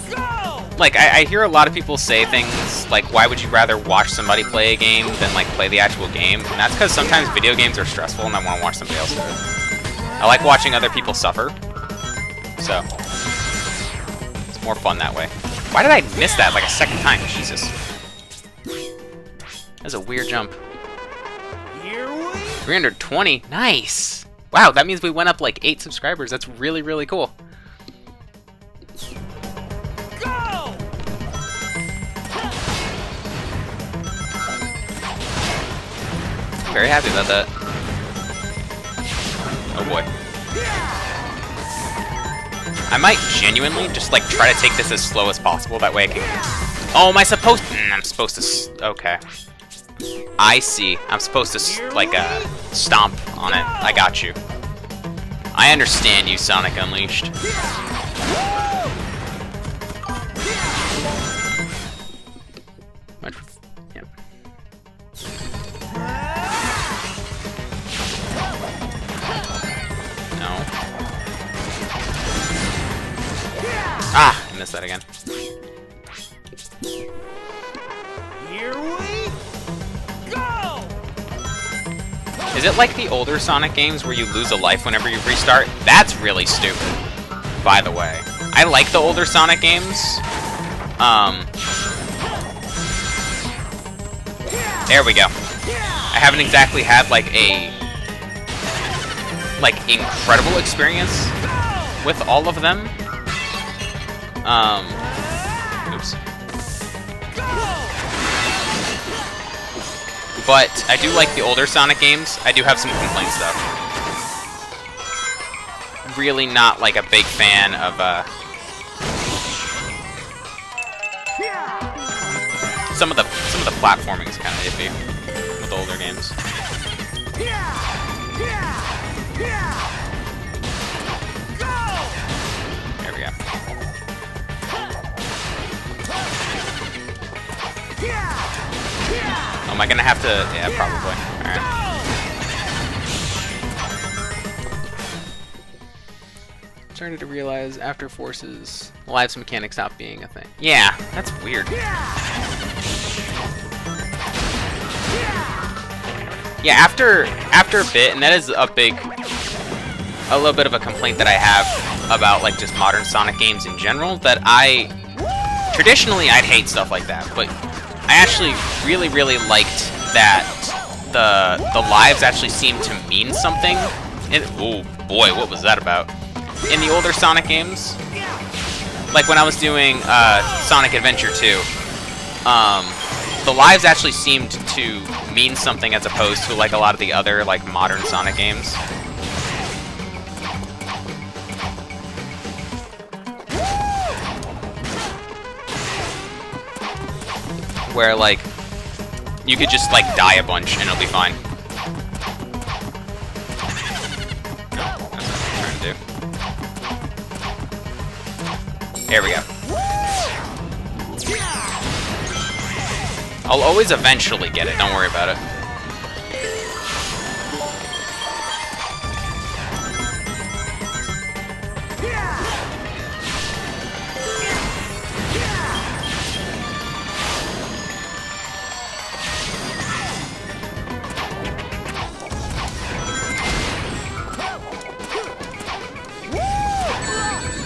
like I hear a lot of people say things like, why would you rather watch somebody play a game than like play the actual game? And that's because sometimes video games are stressful and I want to watch somebody else do it. I like watching other people suffer, so it's more fun that way. Why did I miss that like a second time? Jesus. That's a weird jump. 320, nice. Wow, that means we went up like 8 subscribers. That's really, really cool. Go! I'm very happy about that. Oh boy. I might genuinely just like try to take this as slow as possible. That way I can. Oh, am I supposed? I'm supposed to. Okay. I see. I'm supposed to like stomp on it. I got you. I understand you, Sonic Unleashed. Much. Yep. No. Ah, I missed that again. Here we go! Is it like the older Sonic games where you lose a life whenever you restart? That's really stupid, by the way. I like the older Sonic games. There we go. I haven't exactly had like a incredible experience with all of them. Oops. But I do like the older Sonic games. I do have some complaints though. Really not like a big fan of some of the platforming is kind of iffy with older games. There we go. Oh, am I gonna have to? Yeah, probably. All right. Started to realize after Forces, lives mechanics stopped being a thing. Yeah, that's weird. Yeah, after a bit, and that is a little bit of a complaint that I have about like just modern Sonic games in general. That traditionally I'd hate stuff like that, but I actually really liked that the lives actually seemed to mean something. Oh boy, what was that about? In the older Sonic games, like when I was doing Sonic Adventure 2, the lives actually seemed to mean something as opposed to like a lot of the other like modern Sonic games. Where like you could just like die a bunch and it'll be fine. No, that's not what I'm trying to do. There we go. I'll always eventually get it, don't worry about it.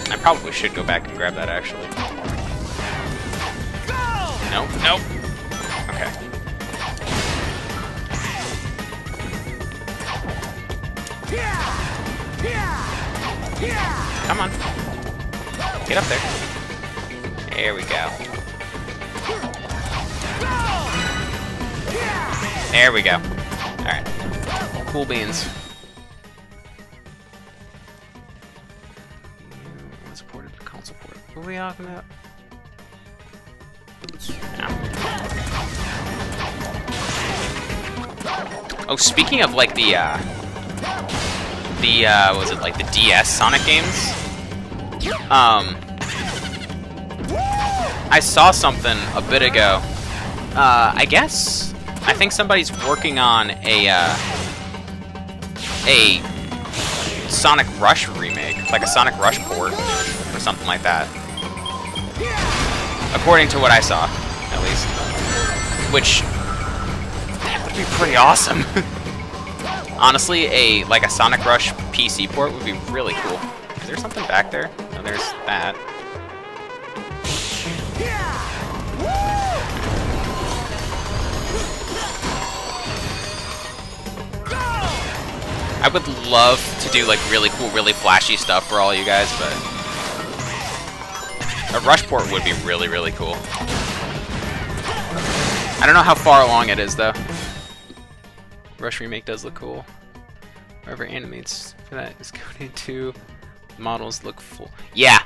I probably should go back and grab that actually. Nope, nope. Okay. Come on. Get up there. There we go. There we go. Alright. Cool beans. Supported console port. What are we talking about? Oh, speaking of like the was it like the DS Sonic games? I saw something a bit ago. I think somebody's working on a Sonic Rush remake, like a Sonic Rush port or something like that. According to what I saw, at least. Which that would be pretty awesome. Honestly, a Sonic Rush PC port would be really cool. Is there something back there? No, there's that. I would love to do like really cool, really flashy stuff for all you guys, but a rush port would be really, really cool. I don't know how far along it is though. Rush Remake does look cool. Whoever animates for that is going to models look full. Yeah.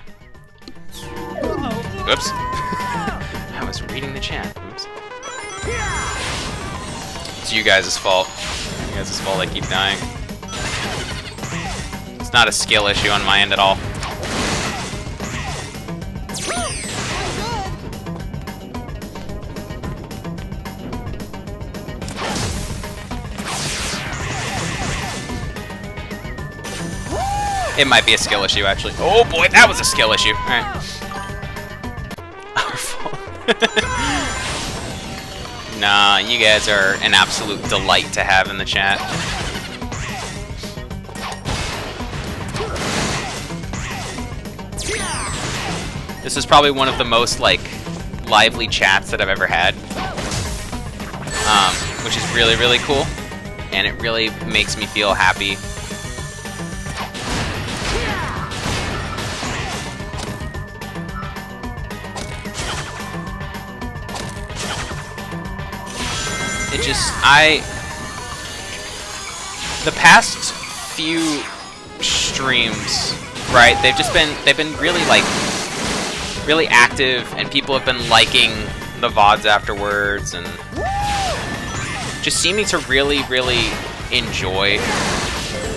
Oops. I was reading the chat. Oops. It's you guys' fault. You guys' fault I keep dying. It's not a skill issue on my end at all. It might be a skill issue, actually. Oh boy, that was a skill issue. Alright. Our fault. Nah, you guys are an absolute delight to have in the chat. This is probably one of the most, like, lively chats that I've ever had. Which is really, really cool. And it really makes me feel happy. It just, the past few streams, right, they've been really, like, really active, and people have been liking the VODs afterwards, and just seeming to really, really enjoy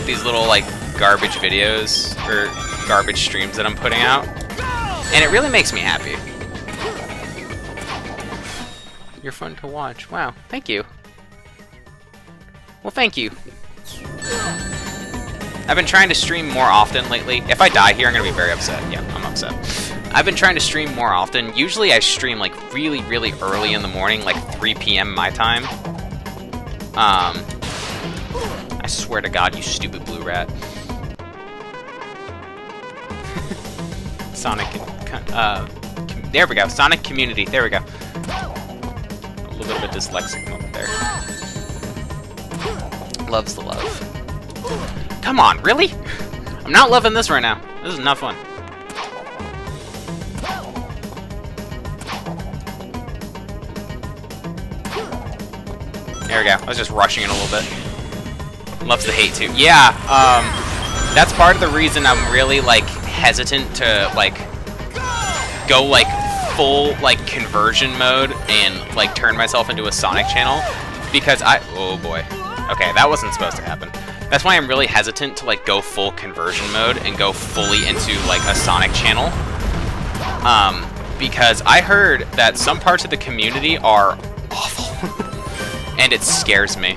these little, like, garbage videos, or garbage streams that I'm putting out, and it really makes me happy. You're fun to watch. Wow, thank you. Well, thank you. I've been trying to stream more often lately. If I die here, I'm gonna be very upset. Yeah, I'm upset. I've been trying to stream more often. Usually I stream like really, really early in the morning, like 3 p.m. my time. I swear to God, you stupid blue rat. Sonic, there we go. Sonic Community. There we go. A little bit of a dyslexic moment there. Loves the love. Come on, really? I'm not loving this right now. This is not fun. There we go. I was just rushing it a little bit. Loves the hate too. Yeah, that's part of the reason I'm really, like, hesitant to, like, go, like, full, like, conversion mode and, like, turn myself into a Sonic channel. Because oh boy. Okay, that wasn't supposed to happen. That's why I'm really hesitant to, like, go full conversion mode and go fully into, like, a Sonic channel. Because I heard that some parts of the community are awful. And it scares me.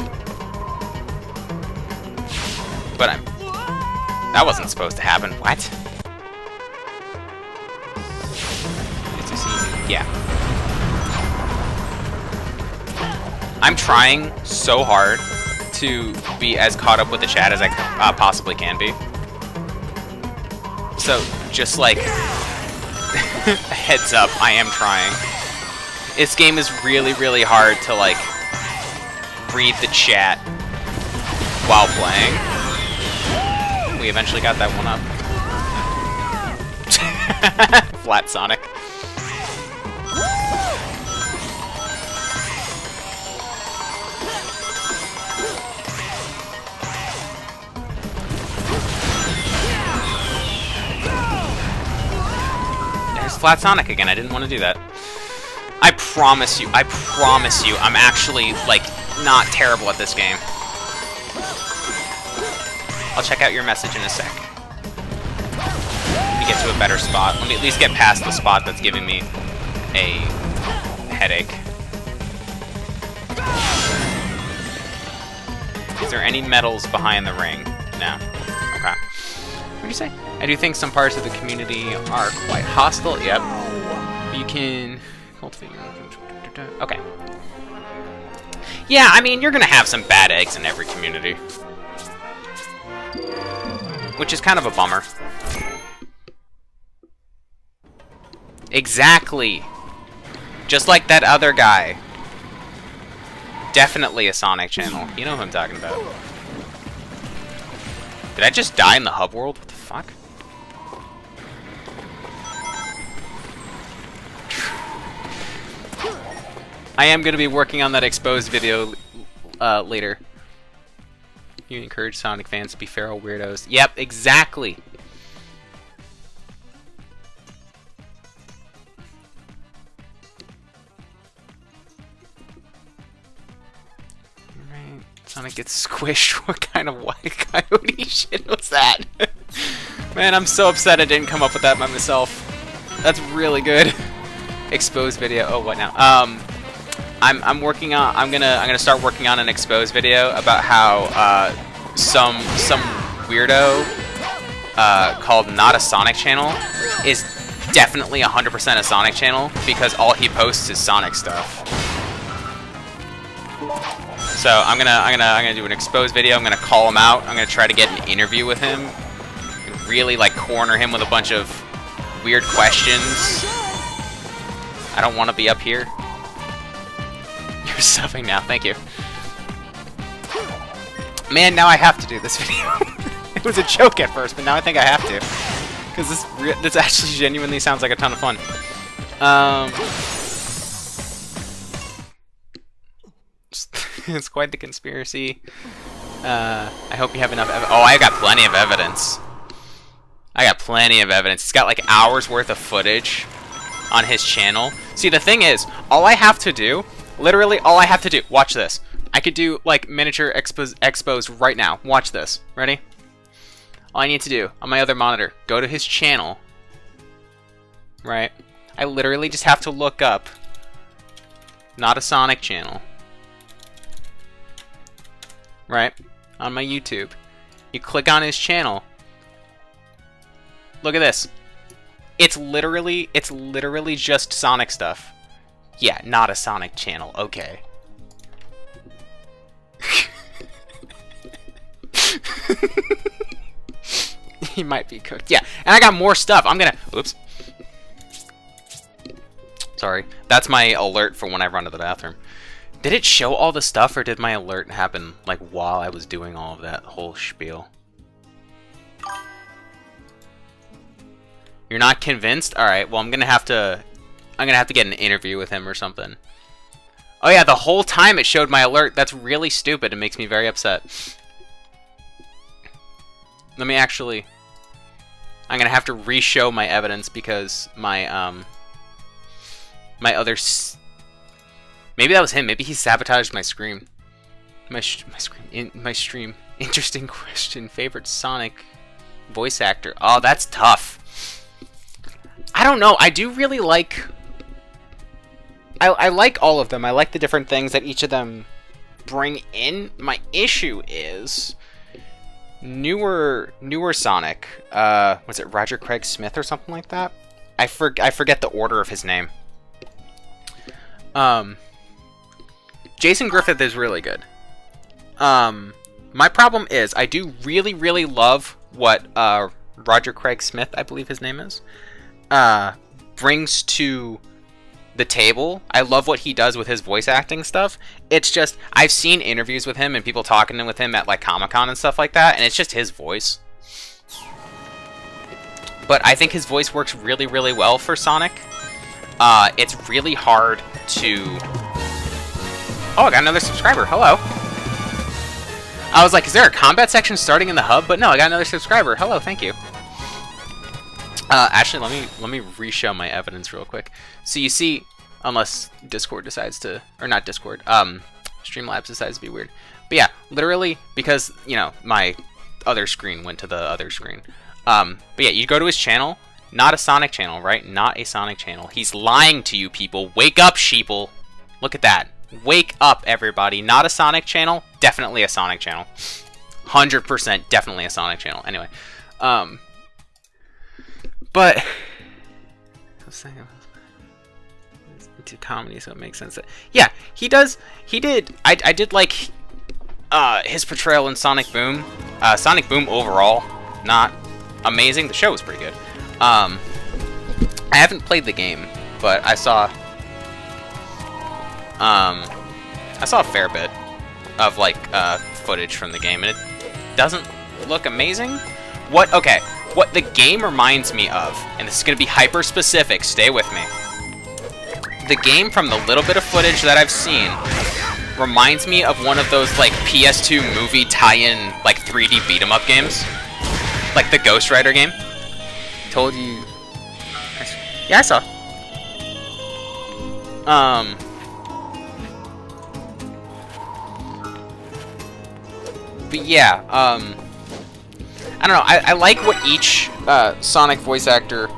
But that wasn't supposed to happen. What? It's just easy. Yeah. I'm trying so hard to be as caught up with the chat as I possibly can be. So, just like, a heads up, I am trying. This game is really, really hard to, like, read the chat while playing. We eventually got that one up. Flat Sonic. There's Flat Sonic again. I didn't want to do that. I promise you, I'm actually, like, not terrible at this game. I'll check out your message in a sec. Let me get to a better spot. Let me at least get past the spot that's giving me a headache. Is there any medals behind the ring? No. Okay. What did you say? I do think some parts of the community are quite hostile. Yep. You can cultivate. Okay. Yeah, I mean, you're gonna have some bad eggs in every community. Which is kind of a bummer. Exactly. Just like that other guy. Definitely a Sonic channel. You know who I'm talking about. Did I just die in the hub world? What the fuck? I am going to be working on that exposed video later. You encourage Sonic fans to be feral weirdos. Yep, exactly. Right. Sonic gets squished. What kind of white coyote shit was that? Man, I'm so upset I didn't come up with that by myself. That's really good. Exposed video. Oh, what now? I'm working on. I'm gonna start working on an exposed video about how some weirdo called Not a Sonic Channel is definitely 100% a Sonic channel because all he posts is Sonic stuff. So I'm gonna do an exposed video. I'm gonna call him out. I'm gonna try to get an interview with him. And really like corner him with a bunch of weird questions. I don't want to be up here. You're subbing now, thank you. Man, now I have to do this video. It was a joke at first, but now I think I have to. Because this actually genuinely sounds like a ton of fun. It's quite the conspiracy. I hope you have enough oh, I got plenty of evidence. I got plenty of evidence. He's got like hours worth of footage on his channel. See, the thing is, all I have to do, literally all I have to do, watch this. I could do like miniature expos right now. Watch this. Ready? All I need to do on my other monitor, go to his channel. Right? I literally just have to look up Not a Sonic Channel. Right? On my YouTube. You click on his channel. Look at this. It's literally just Sonic stuff. Yeah, Not a Sonic Channel. Okay. He might be cooked. Yeah, and I got more stuff. I'm gonna... Oops. Sorry. That's my alert for when I run to the bathroom. Did it show all the stuff, or did my alert happen, like, while I was doing all of that whole spiel? You're not convinced? Alright, well, I'm gonna have to get an interview with him or something. Oh yeah, the whole time it showed my alert. That's really stupid. It makes me very upset. Let me actually... I'm gonna have to re-show my evidence because my, my other... Maybe that was him. Maybe he sabotaged my stream. My stream. Interesting question. Favorite Sonic voice actor? Oh, that's tough. I don't know. I do really like... I like all of them. I like the different things that each of them bring in. My issue is... Newer Sonic. Was it Roger Craig Smith or something like that? I forget the order of his name. Jason Griffith is really good. My problem is I do really love what Roger Craig Smith, I believe his name is, brings to the table. I love what he does with his voice acting stuff. It's just, I've seen interviews with him and people talking with him at like Comic-Con and stuff like that, and it's just his voice. But I think his voice works really well for Sonic. It's really hard to... Oh, I got another subscriber. Hello. I was like, is there a combat section starting in the hub? But no, I got another subscriber. Hello, thank you. Actually, let me re-show my evidence real quick. So you see, unless Discord decides to, or not Discord, Streamlabs decides to be weird. But yeah, literally, because, you know, my other screen went to the other screen. But yeah, you go to his channel, Not a Sonic Channel, right? Not a Sonic Channel. He's lying to you people. Wake up, sheeple. Look at that. Wake up, everybody. Not a Sonic Channel, definitely a Sonic Channel. 100% definitely a Sonic Channel. Anyway, but I was saying it's into comedy, so it makes sense that yeah, he did. I did like his portrayal in Sonic Boom. Sonic Boom overall, not amazing. The show was pretty good. I haven't played the game, but I saw a fair bit of like footage from the game, and it doesn't look amazing. Okay, what the game reminds me of, and this is going to be hyper-specific, stay with me. The game, from the little bit of footage that I've seen, reminds me of one of those, like, PS2 movie tie-in, like, 3D beat-em-up games. Like the Ghost Rider game. Told you. Yeah, I saw. But yeah, I don't know, I like what each Sonic voice actor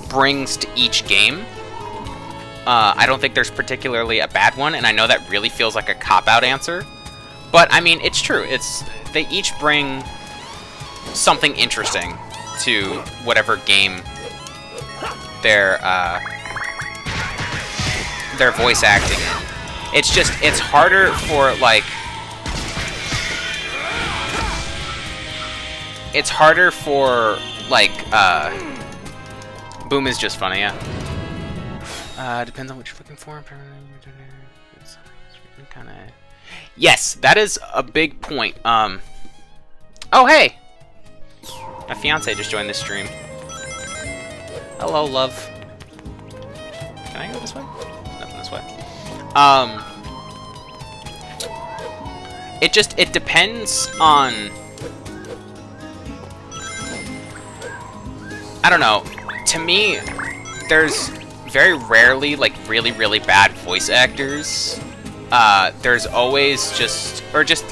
brings to each game. I don't think there's particularly a bad one, and I know that really feels like a cop-out answer. But, I mean, it's true. They each bring something interesting to whatever game they're voice acting in. It's harder for, like... It's harder for, like, Boom is just funny, yeah. Depends on what you're looking for. Kinda... Yes, that is a big point. Oh, hey! My fiance just joined this stream. Hello, love. Can I go this way? Nothing this way. It depends on... I don't know. To me, there's very rarely, like, really, really bad voice actors. There's always just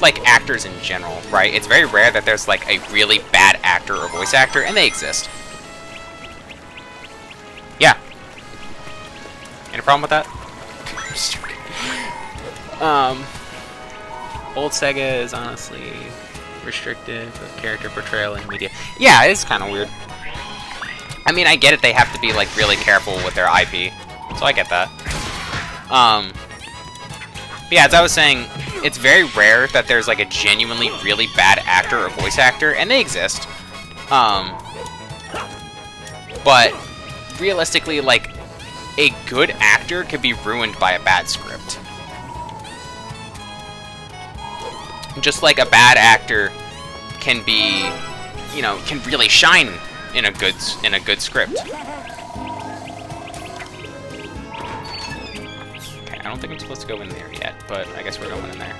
like like, in general, right? It's very rare that there's, like, a really bad actor or voice actor, and they exist. Yeah. Any problem with that? Just joking. Old Sega is honestly restricted with character portrayal in media. Yeah, it's kind of weird. I mean, I get it, they have to be, like, really careful with their IP, so I get that. But yeah, as I was saying, it's very rare that there's, like, a genuinely really bad actor or voice actor, and they exist. But realistically, like, a good actor could be ruined by a bad script. Just like a bad actor can be, you know, can really shine in a good script. Okay, I don't think I'm supposed to go in there yet, but I guess we're going in there.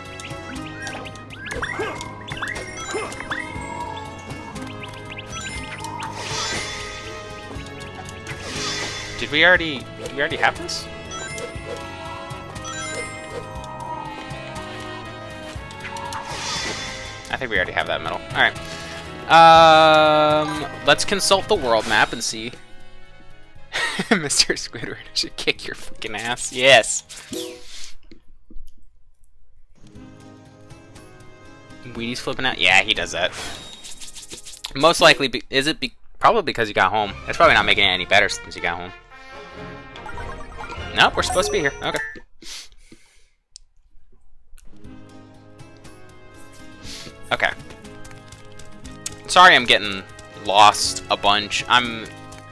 Did we already have this? I think we already have that medal. All right. Let's consult the world map and see. Mr. Squidward, I should kick your fucking ass. Yes. Wheaties flipping out. Yeah, he does that. Most likely, probably because he got home. It's probably not making it any better since he got home. Nope, we're supposed to be here. Okay. Okay. Sorry I'm getting lost a bunch. I'm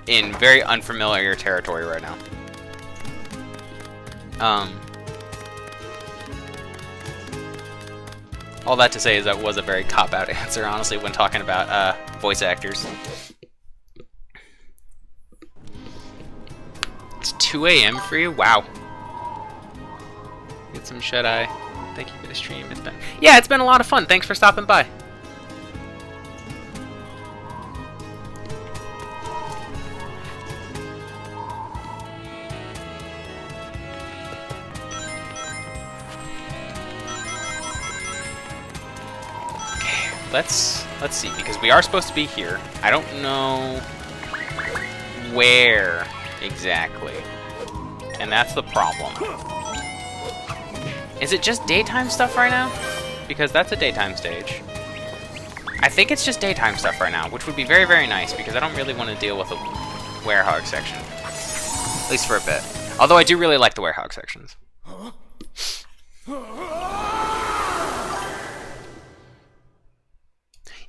in very unfamiliar territory right now. All that to say is that was a very cop-out answer, honestly, when talking about voice actors. It's 2 a.m. for you? Wow. Get some shut-eye. Thank you for the stream. It's been a lot of fun. Thanks for stopping by. Let's see, because we are supposed to be here. I don't know where exactly, and that's the problem. Is it just daytime stuff right now? Because that's a daytime stage. I think it's just daytime stuff right now, which would be very, very nice, because I don't really want to deal with the werehog section. At least for a bit. Although I do really like the werehog sections.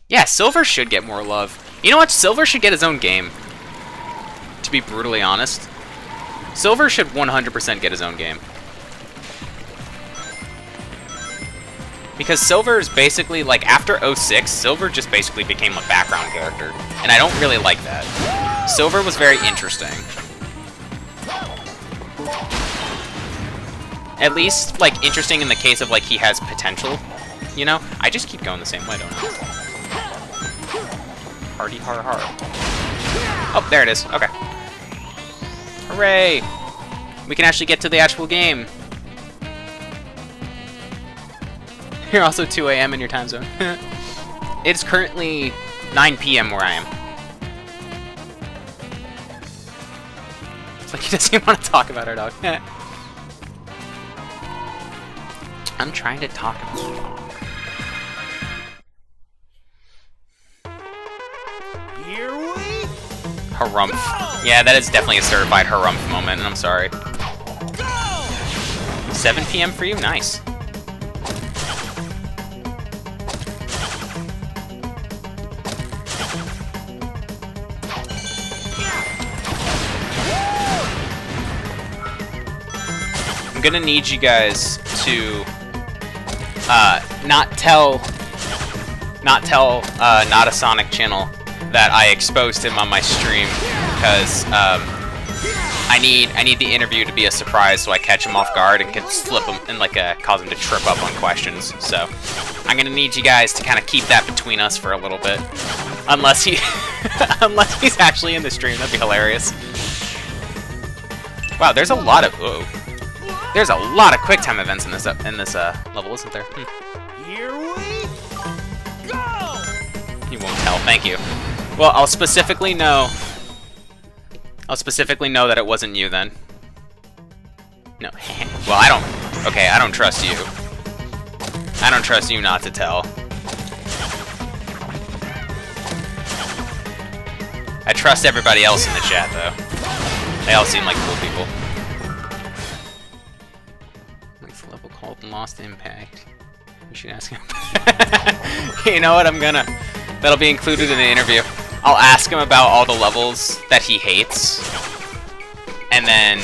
Yeah, Silver should get more love. You know what? Silver should get his own game. To be brutally honest. Silver should 100% get his own game. Because Silver is basically, like, after 06, Silver just basically became a background character. And I don't really like that. Silver was very interesting. At least, like, interesting in the case of, like, he has potential, you know? I just keep going the same way, don't I? Hardy har har. Oh, there it is. Okay. Hooray! We can actually get to the actual game. You're also 2 a.m. in your time zone. It's currently 9 p.m. where I am. It's like he doesn't even want to talk about our dog. I'm trying to talk about it. Here we Harumph. Yeah, that is definitely a certified harumph moment, and I'm sorry. go! 7 p.m. for you? Nice. I'm gonna need you guys to not tell Not a Sonic channel that I exposed him on my stream, because I need the interview to be a surprise, so I catch him off guard and can slip him and like cause him to trip up on questions. So I'm gonna need you guys to kind of keep that between us for a little bit, unless he unless he's actually in the stream. That'd be hilarious. Wow, there's a lot of there's a lot of QuickTime events in this level, isn't there? Here we go! You won't tell. Thank you. Well, I'll specifically know that it wasn't you then. No. Well, I don't. Okay, I don't trust you. I don't trust you not to tell. I trust everybody else in the chat, though. They all seem like cool people. What's the level called? Lost Impact. We should ask him. You know what? That'll be included in the interview. I'll ask him about all the levels that he hates, and then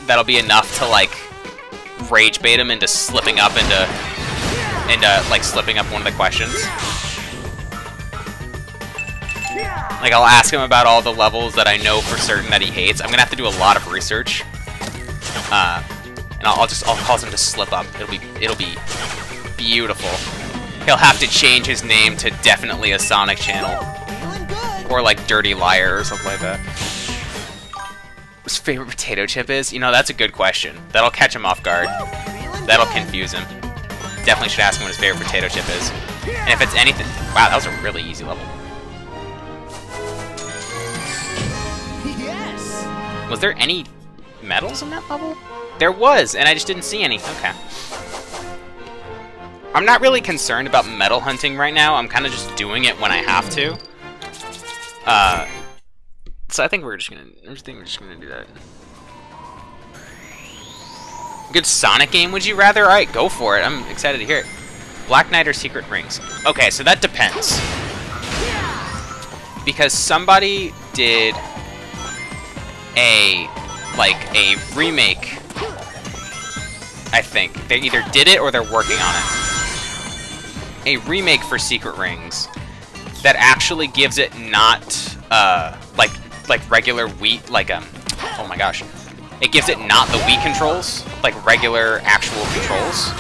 that'll be enough to like rage bait him into slipping up into like slipping up one of the questions. Like, I'll ask him about all the levels that I know for certain that he hates. I'm gonna have to do a lot of research, and I'll cause him to slip up. It'll be beautiful. He'll have to change his name to definitely a Sonic channel, or like Dirty Liar or something like that. His favorite potato chip is? You know, that's a good question. That'll catch him off guard. That'll confuse him. Definitely should ask him what his favorite potato chip is. And if it's anything, wow, that was a really easy level. Yes! Was there any medals in that level? There was, and I just didn't see any. Okay. I'm not really concerned about medal hunting right now. I'm kind of just doing it when I have to. So I think we're just gonna do that. Good Sonic game, would you rather? Alright, go for it. I'm excited to hear it. Black Knight or Secret Rings? Okay, so that depends. Because somebody did a remake, I think. They either did it or they're working on it. A remake for Secret Rings that actually gives it not like regular Wii, oh my gosh, it gives it not the Wii controls, like regular actual controls.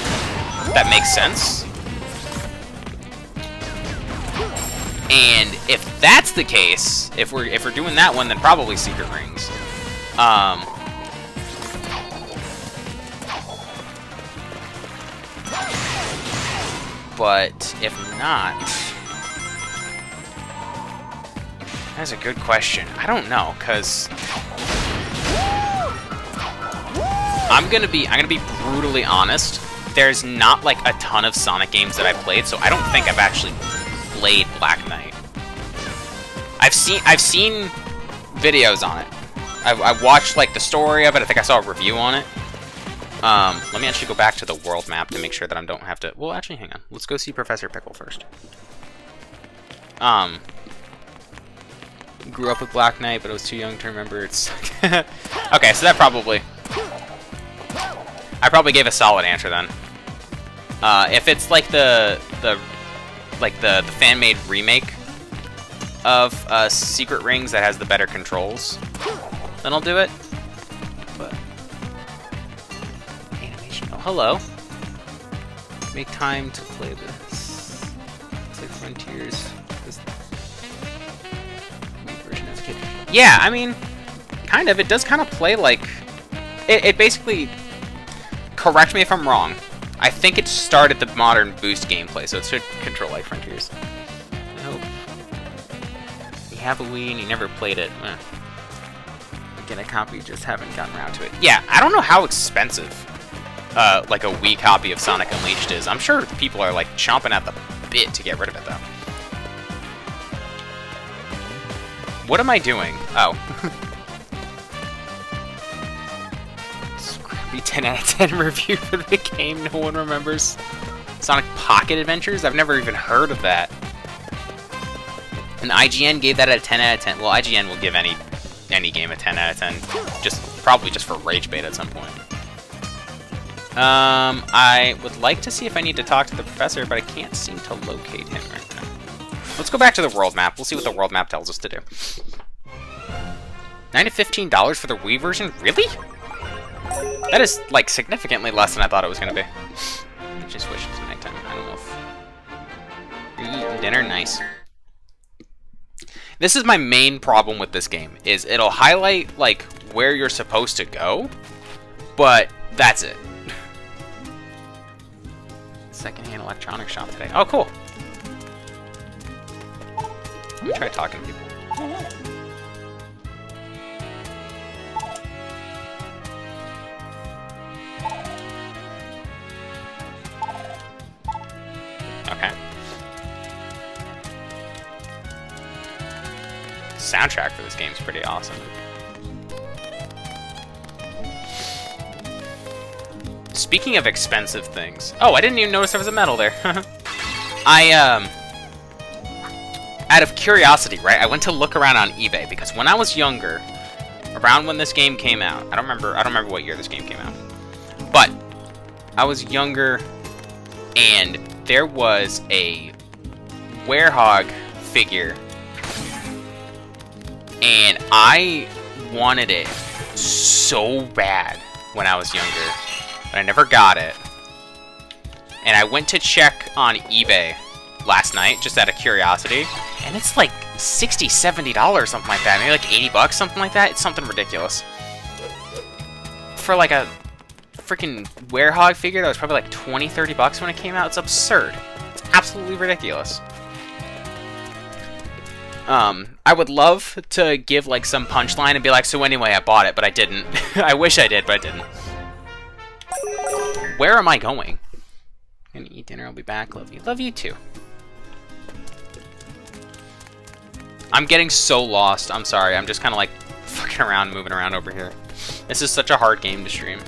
That makes sense. And if that's the case, if we're doing that one, then probably Secret Rings. But if not, that's a good question. I don't know, cause I'm gonna be brutally honest. There's not like a ton of Sonic games that I've played, so I don't think I've actually played Black Knight. I've seen videos on it. I've watched like the story of it. I think I saw a review on it. Let me actually go back to the world map to make sure that I don't have to... Well, actually, hang on. Let's go see Professor Pickle first. Grew up with Black Knight, but I was too young to remember it's... Okay, so that probably... I probably gave a solid answer then. If it's like the fan-made remake of Secret Rings that has the better controls, then I'll do it. But animation. Oh, hello. Make time to play this. It's like Frontiers. This version as a kid. Yeah, I mean, kind of. It does kind of play like it basically. Correct me if I'm wrong. I think it started the modern boost gameplay, so it should control like Frontiers. I hope. You have a Wii and you never played it. Get a copy, just haven't gotten around to it. Yeah, I don't know how expensive like a Wii copy of Sonic Unleashed is. I'm sure people are like chomping at the bit to get rid of it though. What am I doing? Oh. Scrappy 10 out of 10 review for the game no one remembers. Sonic Pocket Adventures? I've never even heard of that. And IGN gave that a 10 out of 10. Well, IGN will give any game a 10 out of 10. Probably just for rage bait at some point. I would like to see if I need to talk to the professor, but I can't seem to locate him right now. Let's go back to the world map. We'll see what the world map tells us to do. $9 to $15 for the Wii version? Really? That is, like, significantly less than I thought it was going to be. I just wish it was nighttime. I don't know if... Are you eating dinner? Nice. This is my main problem with this game, is it'll highlight, like, where you're supposed to go, but that's it. Secondhand electronics shop today. Oh, cool. Let me try talking to people. Okay. Soundtrack for this game is pretty awesome. Speaking of expensive things... Oh, I didn't even notice there was a medal there. Out of curiosity, right, I went to look around on eBay, because when I was younger, around when this game came out, I don't remember what year this game came out, but I was younger, and there was a Werehog figure, and I wanted it so bad when I was younger, but I never got it. And I went to check on eBay last night, just out of curiosity, and it's like $60, $70, something like that. Maybe like $80, something like that. It's something ridiculous. For like a freaking Werehog figure that was probably like $20, $30 when it came out, it's absurd. It's absolutely ridiculous. I would love to give like some punchline and be like, so anyway, I bought it, but I didn't. I wish I did, but I didn't. Where am I going? I'm gonna eat dinner, I'll be back. Love you. Love you too. I'm getting so lost. I'm sorry. I'm just kind of like fucking around, moving around over here. This is such a hard game to stream.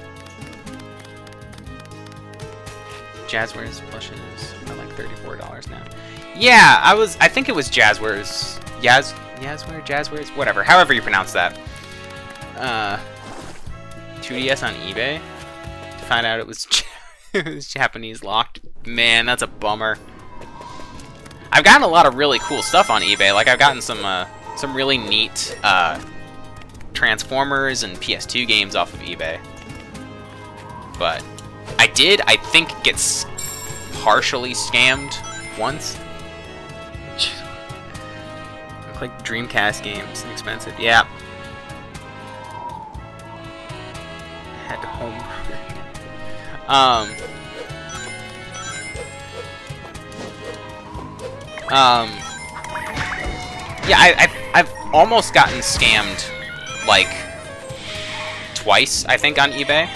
Jazzwares plushes are like $34 now. Yeah, I think it was Jazzwares. Jazzwares, whatever. However you pronounce that. 2DS on eBay to find out it was it was Japanese locked. Man, that's a bummer. I've gotten a lot of really cool stuff on eBay. Like I've gotten some really neat Transformers and PS2 games off of eBay. But I think, get partially scammed once. Look like Dreamcast games, expensive. Yeah. Head home. Yeah, I've almost gotten scammed, like, twice, I think, on eBay.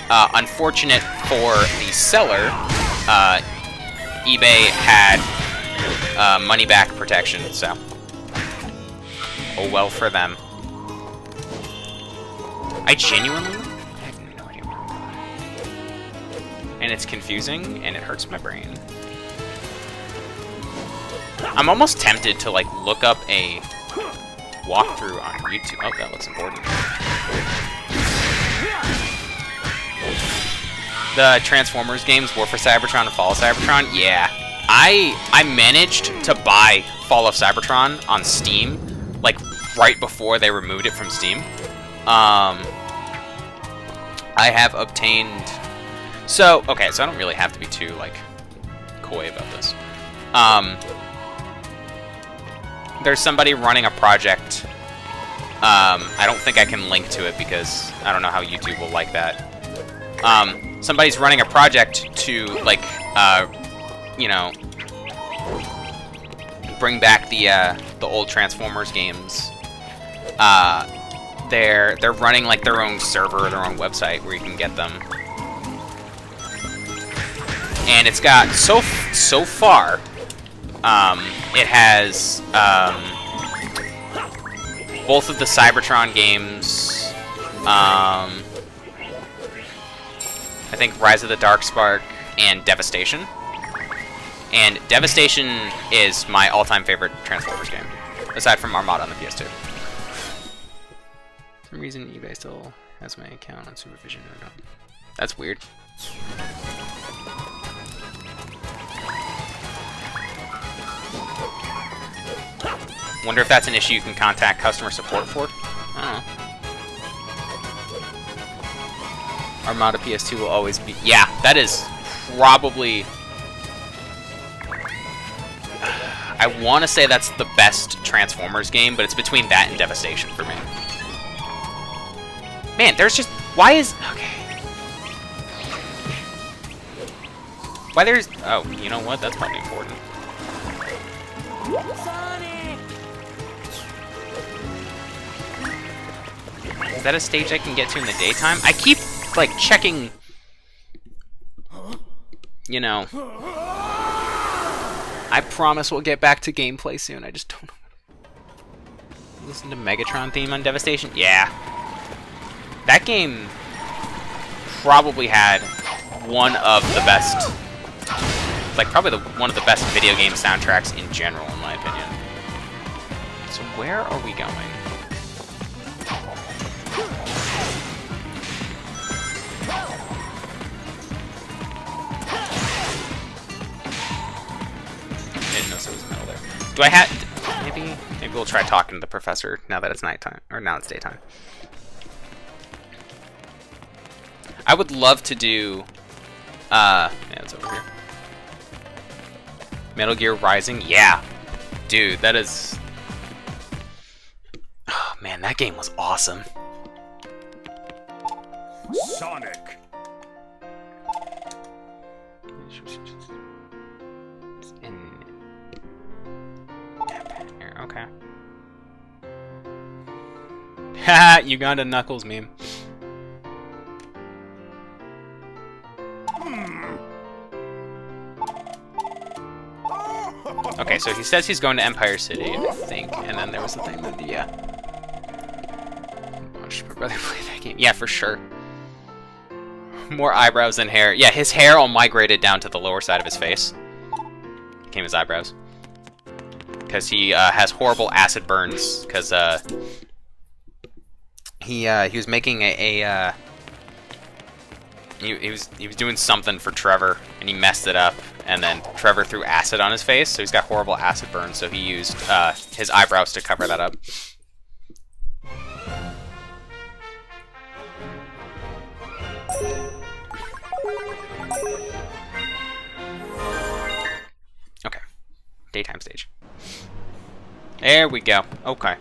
Unfortunate for the seller, eBay had money-back protection, so... Oh well for them. I genuinely... I have no idea what I'm doing. And it's confusing, and it hurts my brain. I'm almost tempted to, like, look up a walkthrough on YouTube. Oh, that looks important. the Transformers games, War for Cybertron and Fall of Cybertron, yeah. I managed to buy Fall of Cybertron on Steam, like, right before they removed it from Steam. I have obtained... So, okay, so I don't really have to be too, like, coy about this. There's somebody running a project. I don't think I can link to it because I don't know how YouTube will like that. Somebody's running a project to, like, you know, bring back the old Transformers games. They're running, like, their own server, their own website where you can get them. And it's got, so far, it has, both of the Cybertron games, I think Rise of the Darkspark and Devastation. And Devastation is my all-time favorite Transformers game, aside from Armada on the PS2. For some reason, eBay still has my account on supervision. Or not. That's weird. Wonder if that's an issue you can contact customer support for? I don't know. Armada PS2 will always be... Yeah, that is probably... I want to say that's the best Transformers game, but it's between that and Devastation for me. Man, there's just... Why is... Okay. Why there's... Oh, you know what? That's probably important. Is that a stage I can get to in the daytime? I keep, like, checking... You know... I promise we'll get back to gameplay soon, I just don't know. Listen to Megatron theme on Devastation? Yeah. That game probably had one of the best... Like, probably one of the best video game soundtracks in general, in my opinion. So where are we going? Didn't know there was metal there. Do I have... Maybe we'll try talking to the professor now that it's nighttime. Or now it's daytime. I would love to do... yeah, it's over here. Metal Gear Rising? Yeah. Dude, that is... Oh, man, that game was awesome. Sonic. Okay. Haha, Uganda Knuckles meme. Okay, so he says he's going to Empire City, I think, and then there was the thing that the, watch my brother play that game. Yeah, for sure. More eyebrows than hair. Yeah, his hair all migrated down to the lower side of his face. Became his eyebrows. Because he has horrible acid burns, because he was making he was doing something for Trevor, and he messed it up, and then Trevor threw acid on his face, so he's got horrible acid burns, so he used his eyebrows to cover that up. Okay. Daytime stage. There we go. Okay.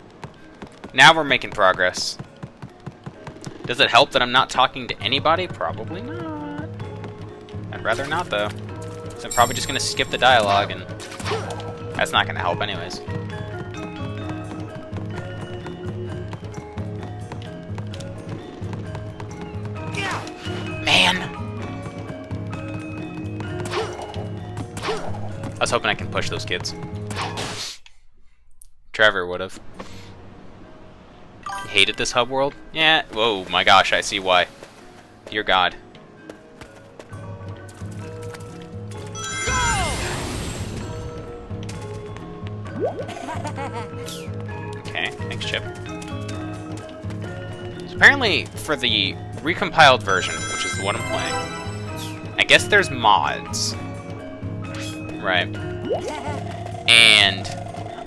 Now we're making progress. Does it help that I'm not talking to anybody? Probably not. I'd rather not, though. So I'm probably just going to skip the dialogue, and that's not going to help anyways. Man! I was hoping I can push those kids. Trevor would've. You hated this hub world? Yeah. Whoa, my gosh, I see why. Dear God. Okay, thanks, Chip. So apparently, for the recompiled version, which is the one I'm playing, guess there's mods. Right. And...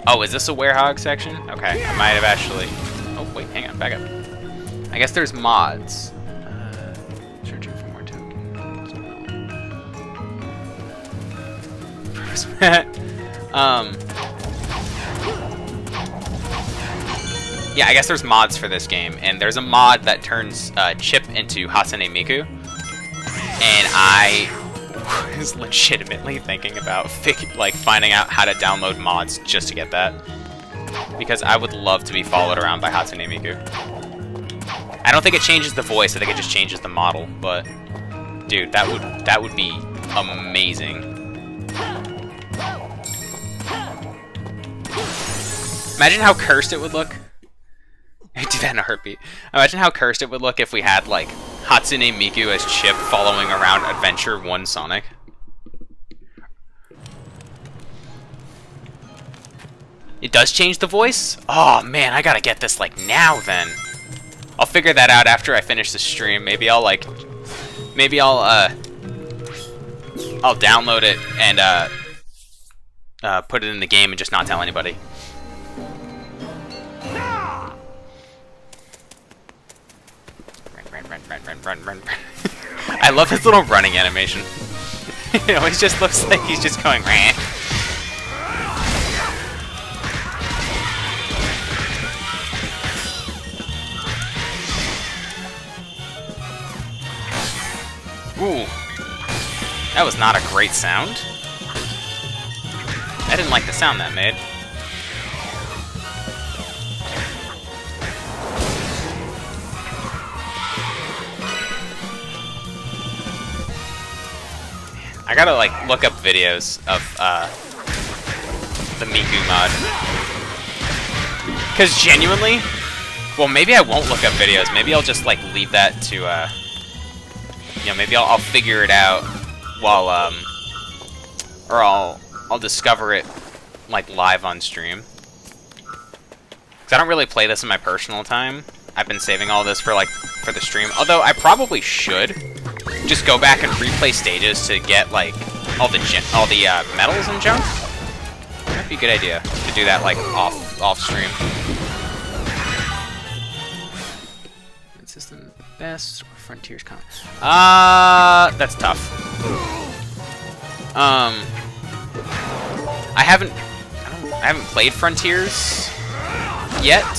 Oh, is this a werehog section? Okay, I might have actually... Oh, wait, hang on, back up. I guess there's mods. Searching for more tokens. Yeah, I guess there's mods for this game, and there's a mod that turns Chip into Hatsune Miku, and I was legitimately thinking about finding out how to download mods just to get that, because I would love to be followed around by Hatsune Miku. I don't think it changes the voice, I think it just changes the model, but dude, that would be amazing. Imagine how cursed it would look. I do that in a heartbeat. Imagine how cursed it would look if we had, like, Hatsune Miku as Chip following around Adventure 1 Sonic. It does change the voice? Oh, man, I gotta get this, like, now, then. I'll figure that out after I finish the stream. Maybe I'll, like... Maybe I'll download it and, put it in the game and just not tell anybody. Run. I love his little running animation. It always just looks like he's just going rah. Ooh. That was not a great sound. I didn't like the sound that made. I gotta, like, look up videos of, the Miku mod. Because genuinely, well, maybe I won't look up videos. Maybe I'll just, like, leave that to, you know, maybe I'll figure it out while, or I'll discover it, like, live on stream. Because I don't really play this in my personal time. I've been saving all this for, like, for the stream. Although, I probably should just go back and replay stages to get, like, all the medals and junk. That'd be a good idea to do that, like, off stream. System best or Frontiers comment? That's tough. I haven't played Frontiers yet.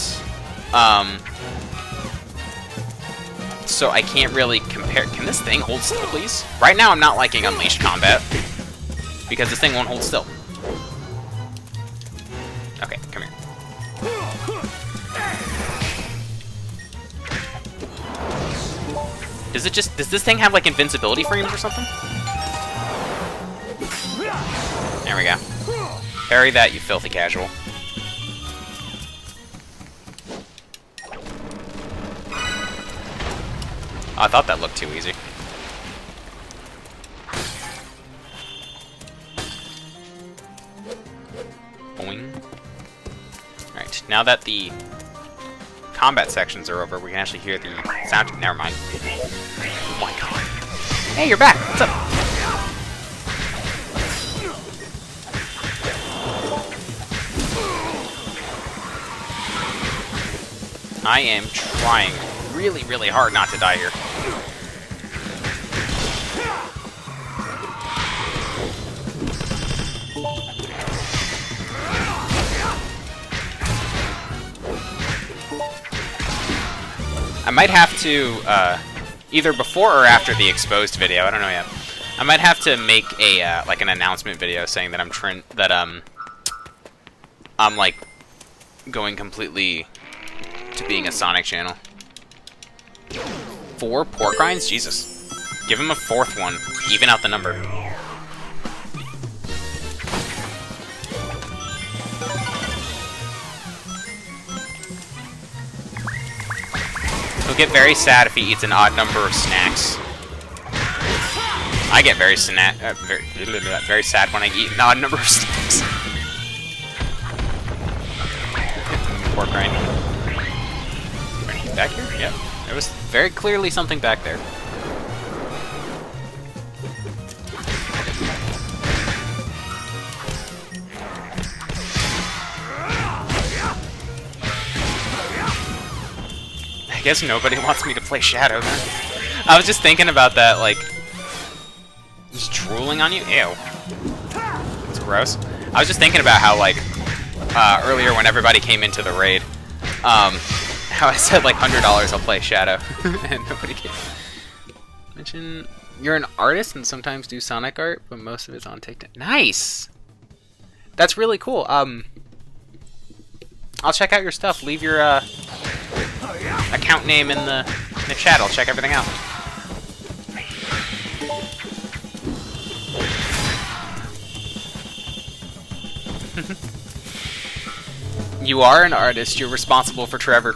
So I can't really compare. Can this thing hold still, please? Right now I'm not liking Unleashed Combat, because this thing won't hold still. Okay, come here. Does this thing have, like, invincibility frames or something? There we go. Parry that, you filthy casual. Oh, I thought that looked too easy. Boing. Alright, now that the combat sections are over, we can actually hear the sound. Never mind. Oh my god. Hey, you're back! What's up? I am trying really, really hard not to die here. I might have to, either before or after the exposed video, I don't know yet. I might have to make a, like, an announcement video saying that I'm like, going completely to being a Sonic channel. 4 pork rinds? Jesus. Give him a 4th one. Even out the number. He'll get very sad if he eats an odd number of snacks. I get very sad when I eat an odd number of snacks. Pork rind. Back here? Yep. There was very clearly something back there. I guess nobody wants me to play Shadow then. I was just thinking about that, like... Just drooling on you? Ew. It's gross. I was just thinking about how, like, earlier when everybody came into the raid, how I said, like, $100 I'll play Shadow, and nobody came. Mention you're an artist and sometimes do Sonic art, but most of it's on TikTok. Nice! That's really cool. I'll check out your stuff. Leave your, account name in the chat. I'll check everything out. You are an artist. You're responsible for Trevor.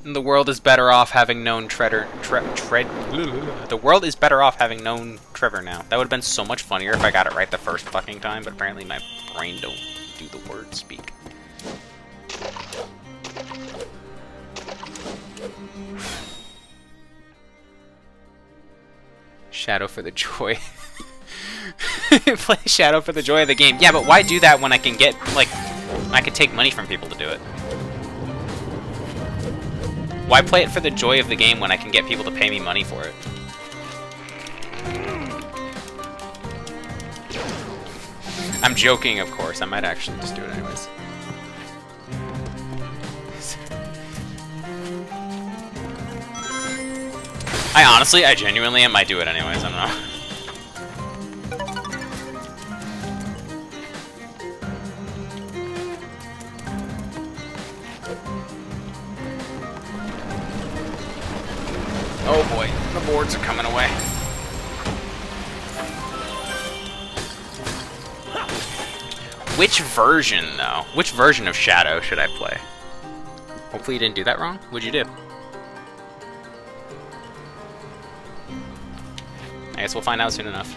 And the world is better off having known the world is better off having known Trevor now. That would have been so much funnier if I got it right the first fucking time, but apparently my brain don't do the word speak. Shadow for the joy. Play Shadow for the joy of the game. Yeah, but why do that when I can get, like, I could take money from people to do it? Why play it for the joy of the game when I can get people to pay me money for it? I'm joking, of course. I might actually just do it anyways. I genuinely might do it anyways. I don't know. Oh boy, the boards are coming away. Which version, though? Which version of Shadow should I play? Hopefully you didn't do that wrong. What'd you do? I guess we'll find out soon enough.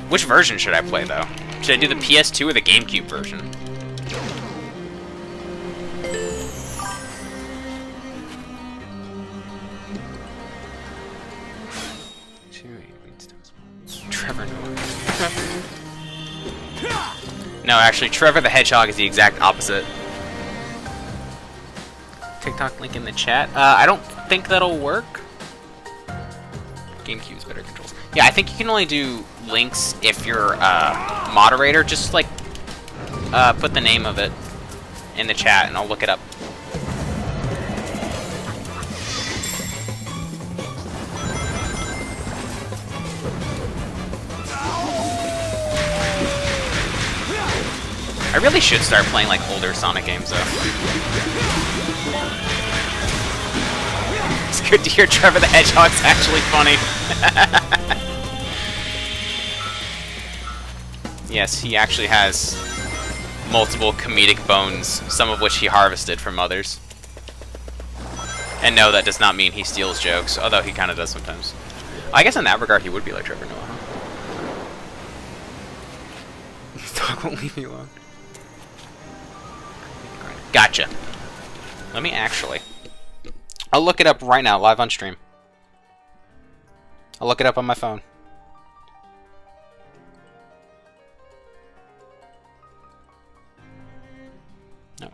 Which version should I play, though? Should I do the PS2 or the GameCube version? Trevor Noah. No, actually, Trevor the Hedgehog is the exact opposite. TikTok link in the chat. I don't think that'll work. GameCube's better controls. Yeah, I think you can only do links if you're a moderator. Just like put the name of it in the chat, and I'll look it up. I really should start playing like older Sonic games though. It's good to hear Trevor the Hedgehog's actually funny. Yes, he actually has multiple comedic bones, some of which he harvested from others. And no, that does not mean he steals jokes, although he kind of does sometimes. I guess in that regard he would be like Trevor Noah, huh? This dog won't leave me alone. Gotcha. Let me actually... I'll look it up right now, live on stream. I'll look it up on my phone. No.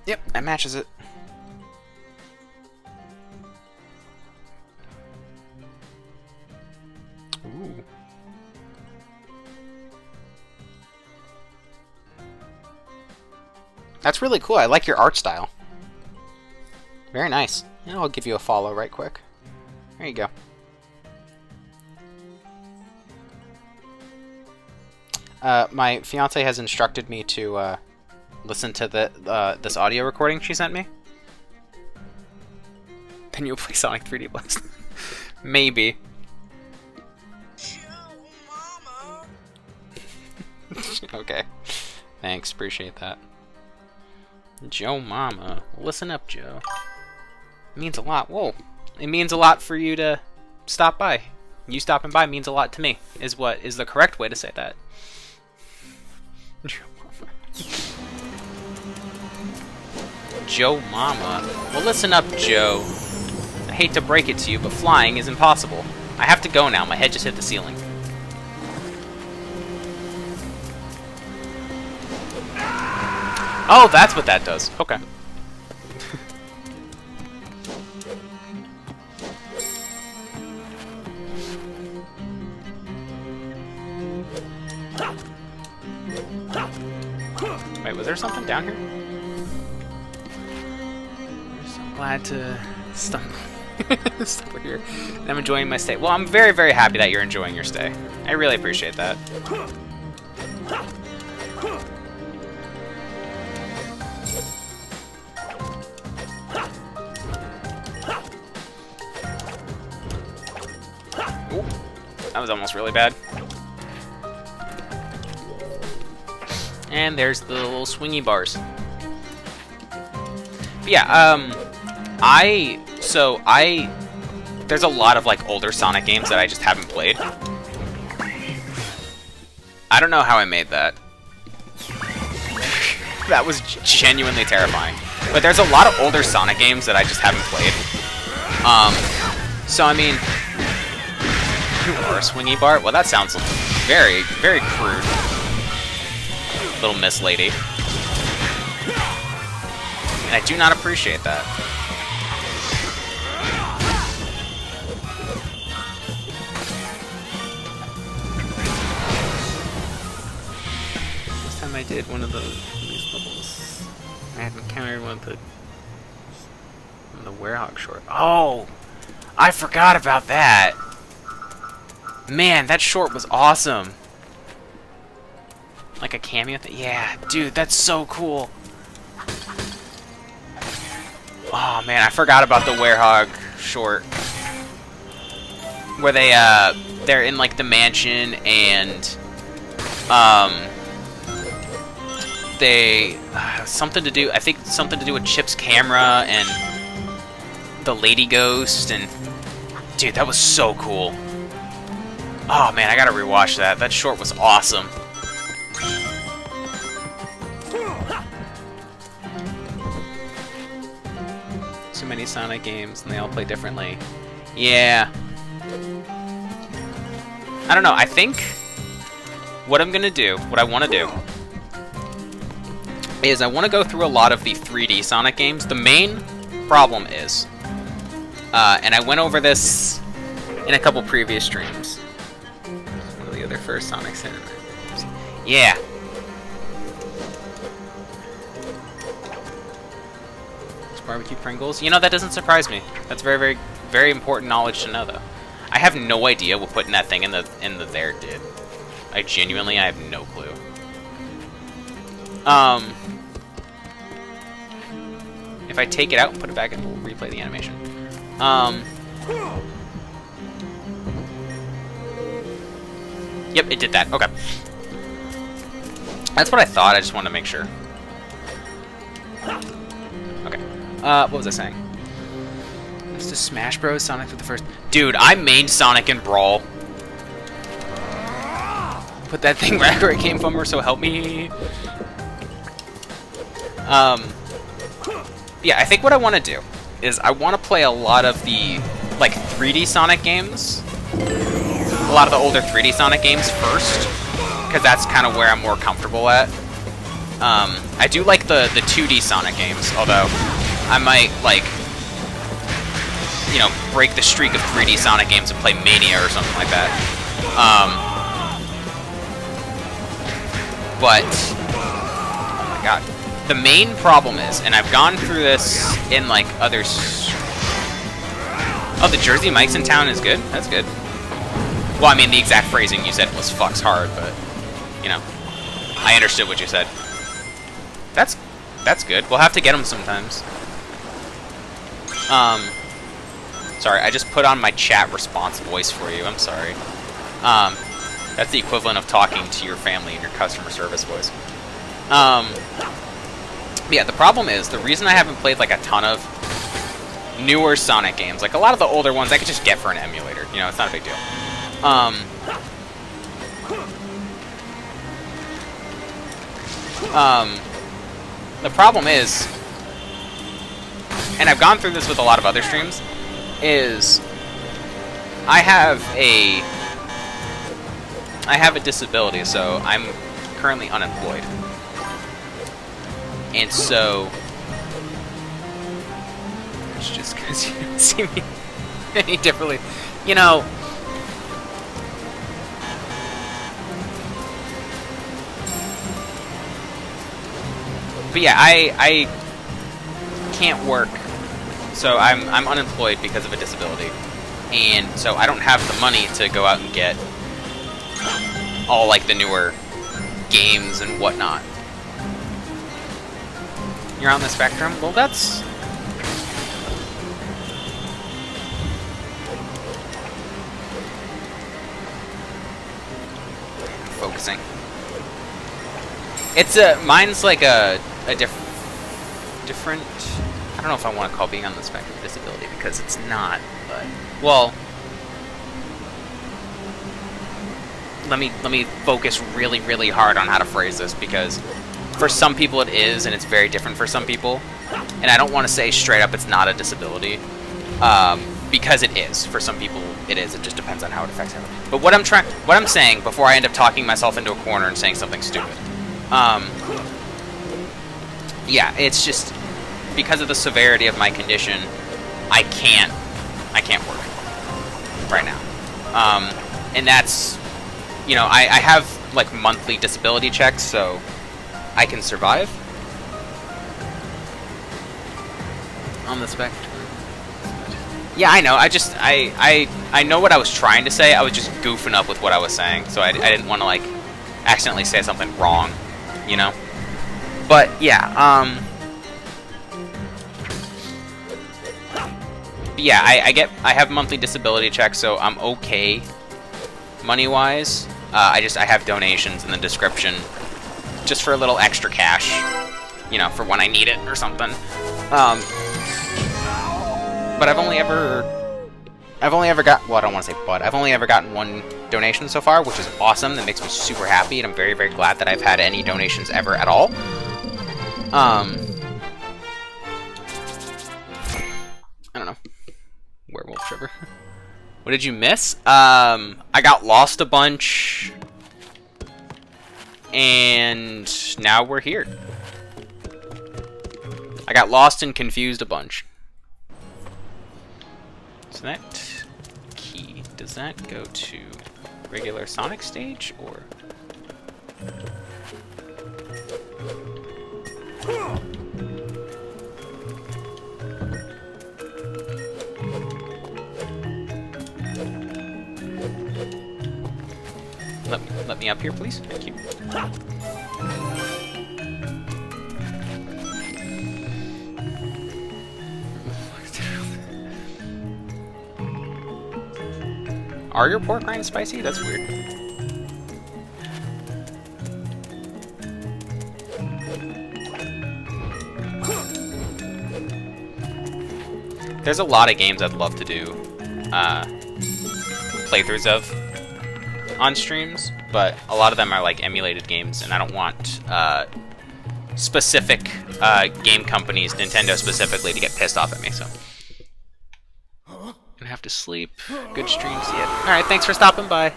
Yep, that matches it. Ooh. That's really cool. I like your art style. Very nice. And I'll give you a follow right quick. There you go. My fiance has instructed me to listen to this audio recording she sent me. Then you'll play Sonic 3D Blast. Maybe. Okay. Thanks, appreciate that. Joe Mama. Listen up, Joe. It means a lot. Whoa. It means a lot for you to stop by. You stopping by means a lot to me, is what is the correct way to say that. Joe Mama. Well, listen up, Joe. I hate to break it to you, but flying is impossible. I have to go now. My head just hit the ceiling. Oh, that's what that does. Okay. Wait, was there something down here? I'm so glad to stop here. And I'm enjoying my stay. Well, I'm very, very happy that you're enjoying your stay. I really appreciate that. Ooh, that was almost really bad. And there's the little swingy bars. But yeah, there's a lot of like older Sonic games that I just haven't played. I don't know how I made that. That was genuinely terrifying. But there's a lot of older Sonic games that I just haven't played. So I mean, you are a swingy bar? Well, that sounds very, very crude. Little Miss Lady. And I do not appreciate that. Last time I did one of these levels, I had encountered one of the Werehog short. Oh! I forgot about that! Man, that short was awesome! Like a cameo thing? Yeah, dude, that's so cool. Oh man, I forgot about the Werehog short. Where they're in like the mansion and they something to do, I think something to do with Chip's camera and the lady ghost, and dude, that was so cool. Oh man, I gotta rewatch that. That short was awesome. So many Sonic games, and they all play differently. Yeah. I don't know, I think what I'm gonna do, what I want to do, is I want to go through a lot of the 3D Sonic games. The main problem is, and I went over this in a couple previous streams. One of the other first Sonic cinemas. Yeah. Barbecue Pringles. You know, that doesn't surprise me. That's very, very, very important knowledge to know, though. I have no idea what putting that thing in the there did. I have no clue. If I take it out and put it back in, we'll replay the animation. Yep, it did that. Okay. That's what I thought. I just wanted to make sure. Okay. What was I saying? It's the Smash Bros. Sonic for the first... Dude, I mained Sonic in Brawl. Put that thing right where it came from, or so help me. Yeah, I think what I want to do is I want to play a lot of the, like, 3D Sonic games. A lot of the older 3D Sonic games first, because that's kind of where I'm more comfortable at. I do like the 2D Sonic games, although I might, like, you know, break the streak of 3D Sonic games and play Mania or something like that. But, oh my god. The main problem is, and I've gone through this in, like, others... Oh, the Jersey Mike's in town is good? That's good. Well, I mean, the exact phrasing you said was fucks hard, but, you know, I understood what you said. That's good. We'll have to get them sometimes. Sorry, I just put on my chat response voice for you. I'm sorry. That's the equivalent of talking to your family in your customer service voice. Yeah, the problem is, the reason I haven't played, like, a ton of newer Sonic games, like, a lot of the older ones I could just get for an emulator. You know, it's not a big deal. The problem is, and I've gone through this with a lot of other streams, is I have a disability, so I'm currently unemployed. And so, it's just because you don't see me any differently. You know, but yeah, I can't work, so I'm unemployed because of a disability, and so I don't have the money to go out and get all like the newer games and whatnot. You're on the spectrum? Well, that's... focusing. It's mine's like a different... I don't know if I want to call being on the spectrum a disability, because it's not, but... Well... Let me focus really, really hard on how to phrase this, because for some people it is, and it's very different for some people. And I don't want to say straight up it's not a disability, because it is. For some people it is. It just depends on how it affects them. But what I'm saying, before I end up talking myself into a corner and saying something stupid, yeah, it's just because of the severity of my condition, I can't work right now. And that's, you know, I have like monthly disability checks, so I can survive on the spectrum. Yeah, I know. I know what I was trying to say. I was just goofing up with what I was saying, so I didn't want to like accidentally say something wrong, you know. But yeah, yeah, I have monthly disability checks, so I'm okay money-wise. I have donations in the description just for a little extra cash, you know, for when I need it or something. But I've only ever got, well, I don't want to say but, I've only ever gotten one donation so far, which is awesome. That makes me super happy, and I'm very, very glad that I've had any donations ever at all. I don't know. Werewolf Trevor. What did you miss? I got lost a bunch, and now we're here. I got lost and confused a bunch. So that key, does that go to regular Sonic stage, or? Let me up here, please. Thank you. Are your pork rinds spicy? That's weird. There's a lot of games I'd love to do playthroughs of on streams, but a lot of them are like emulated games, and I don't want specific game companies, Nintendo specifically, to get pissed off at me, so. Gonna have to sleep. Good streams yet. Alright, thanks for stopping by.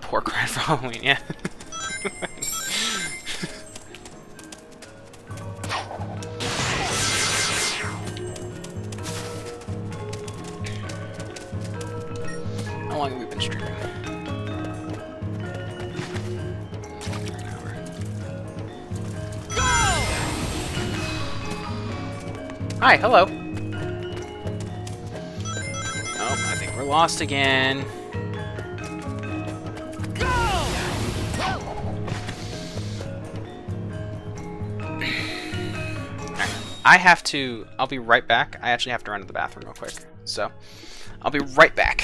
Pork rind for Halloween, yeah. How long have we been streaming? Hi, hello. Oh, I think we're lost again. I'll be right back. I actually have to run to the bathroom real quick. So, I'll be right back.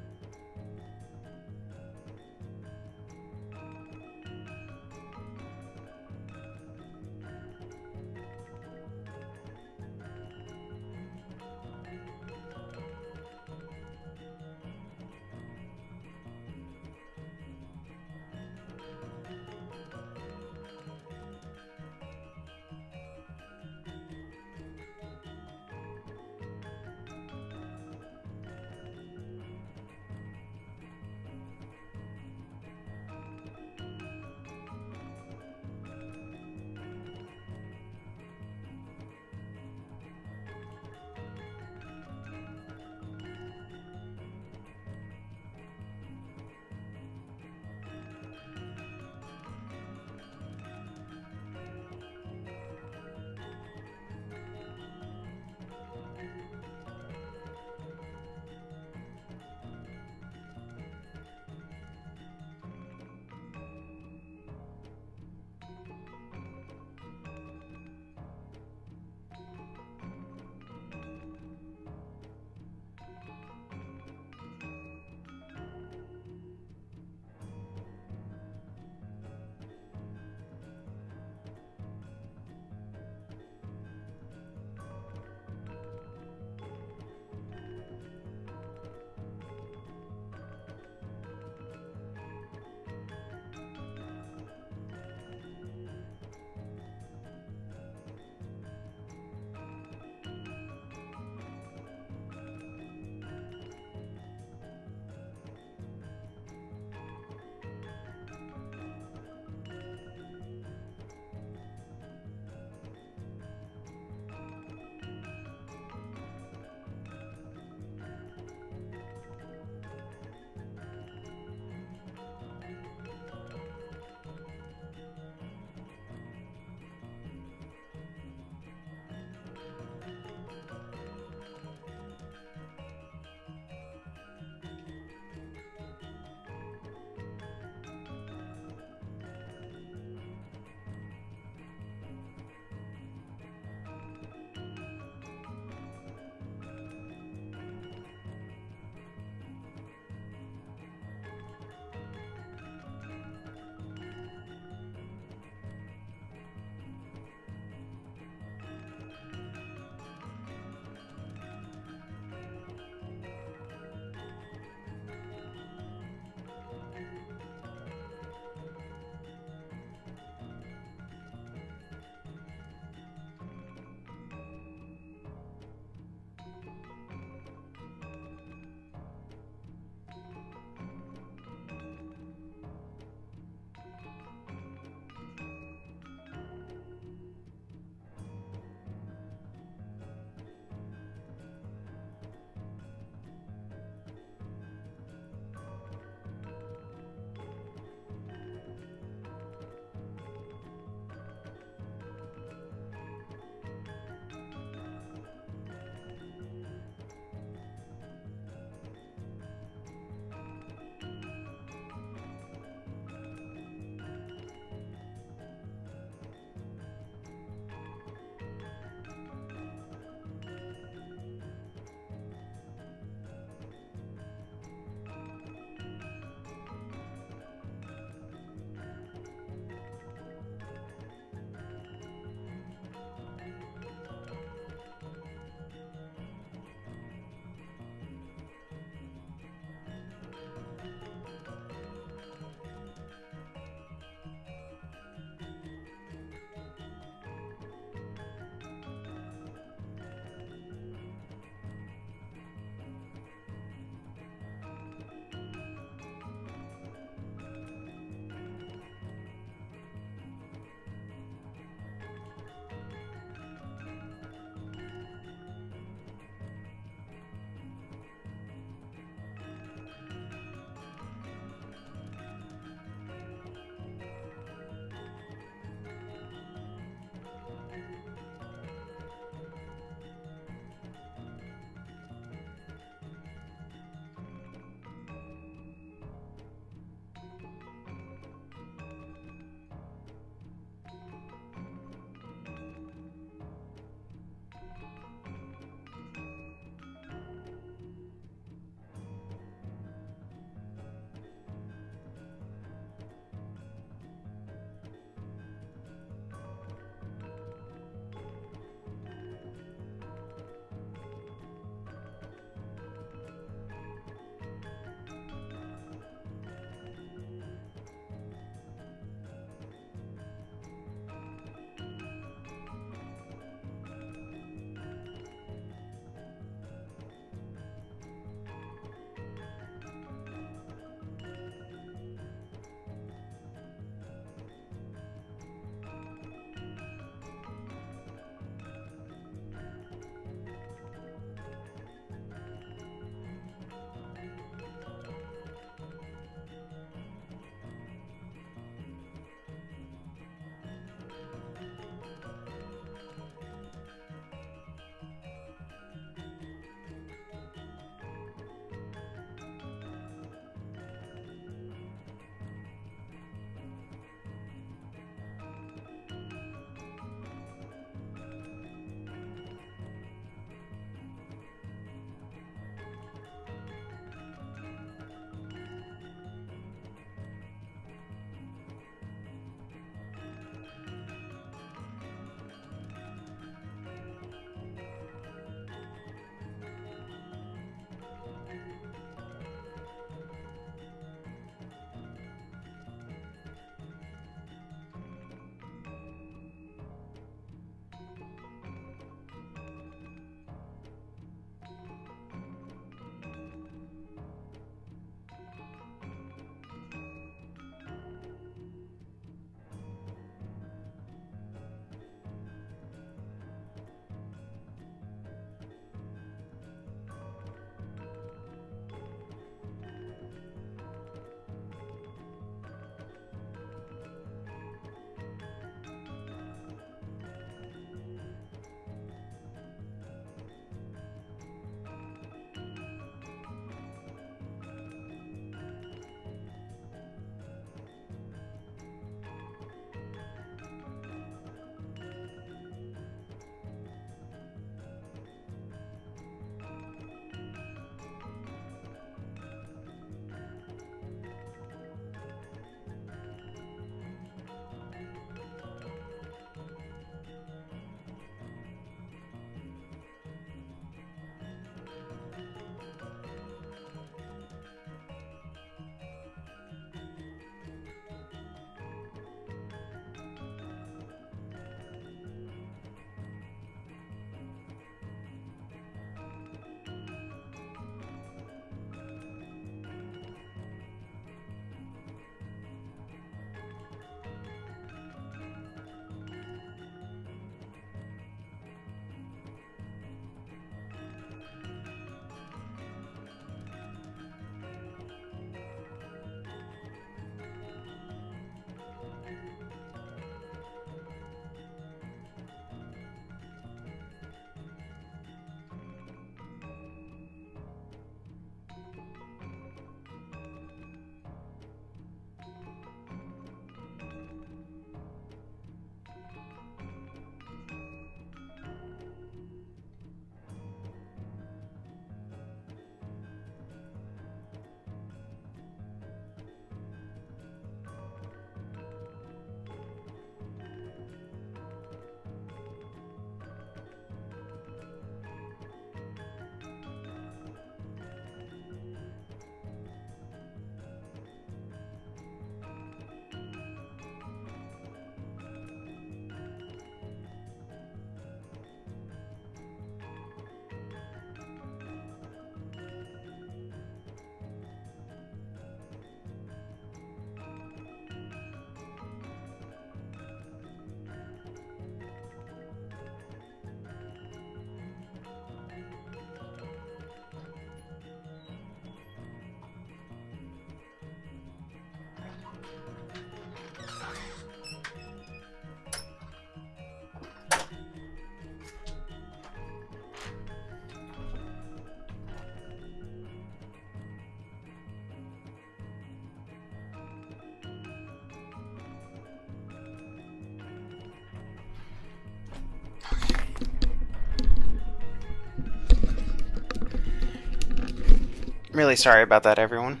really sorry about that, everyone.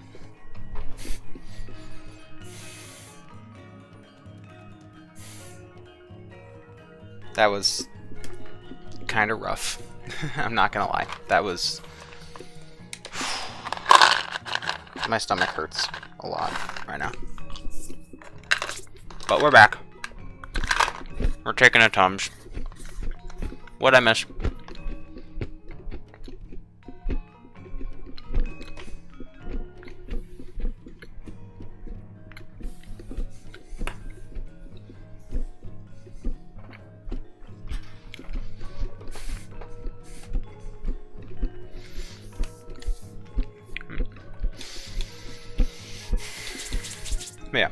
That was kind of rough. I'm not gonna lie. That was... My stomach hurts a lot right now. But we're back. We're taking a Tums. What'd I miss? Yeah.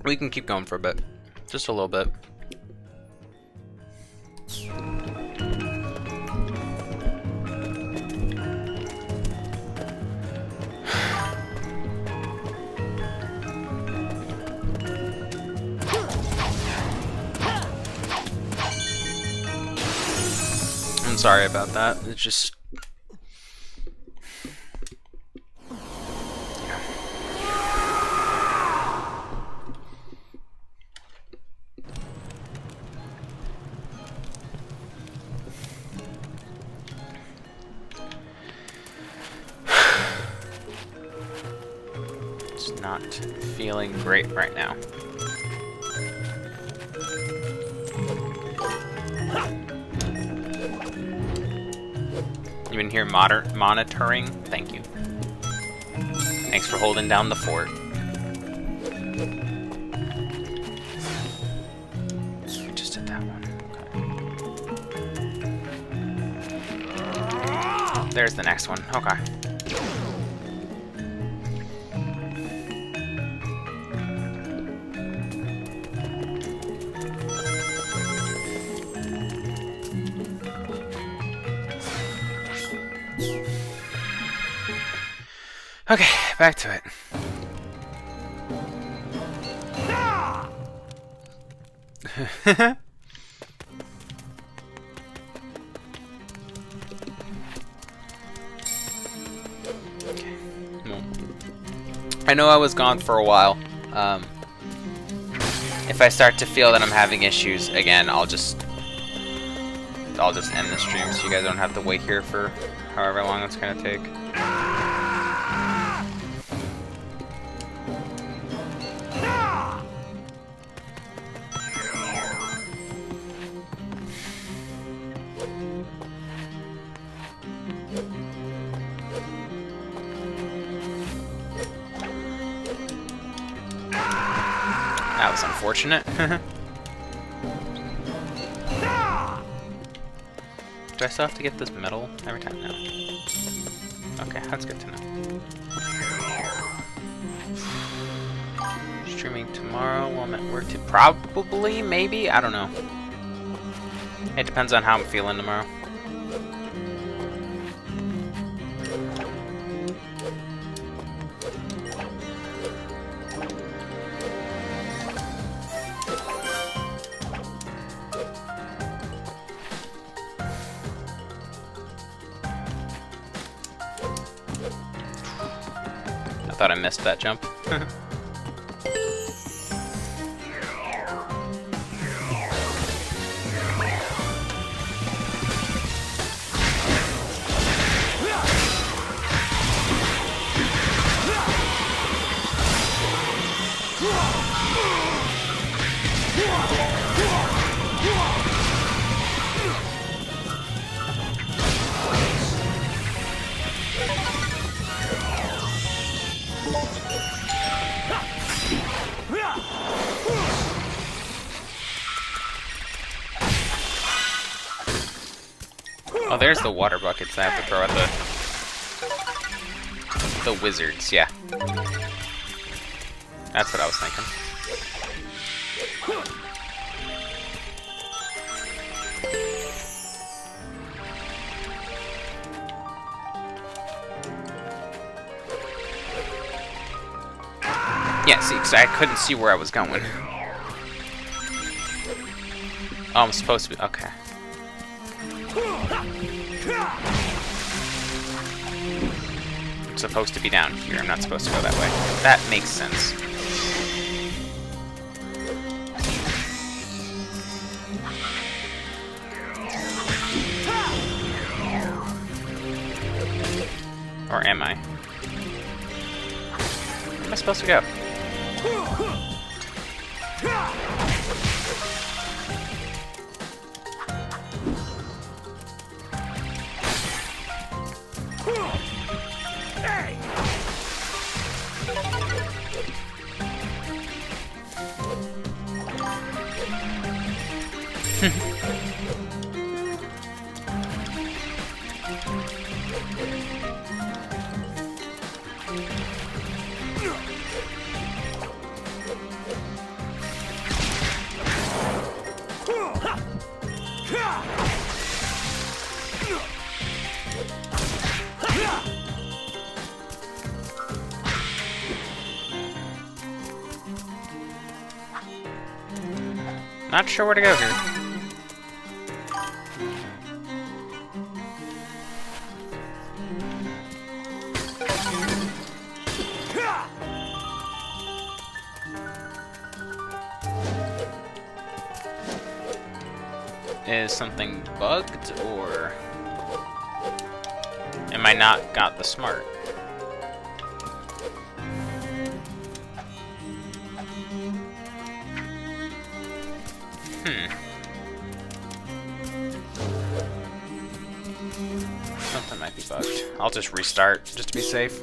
We can keep going for a bit. Just a little bit. I'm sorry about that. It's just... not feeling great right now. You been here monitoring? Thank you. Thanks for holding down the fort. We just did that one. Okay. There's the next one. Okay. Okay, back to it. Okay. Well, I know I was gone for a while. If I start to feel that I'm having issues again, I'll just end the stream so you guys don't have to wait here for however long it's gonna take. That was unfortunate. Do I still have to get this medal every time? No. Okay, that's good to know. Streaming tomorrow while I'm at work. Probably, maybe? I don't know. It depends on how I'm feeling tomorrow. I thought I missed that jump. Oh, there's the water buckets I have to throw at the wizards, yeah. That's what I was thinking. Yeah, see, because I couldn't see where I was going. Oh, I'm supposed to be... Okay. supposed to be down here. I'm not supposed to go that way. That makes sense. Or am I? Where am I supposed to go? Not sure where to go here. Is something bugged, or am I not got the smart? Something might be bugged. I'll just restart, just to be safe.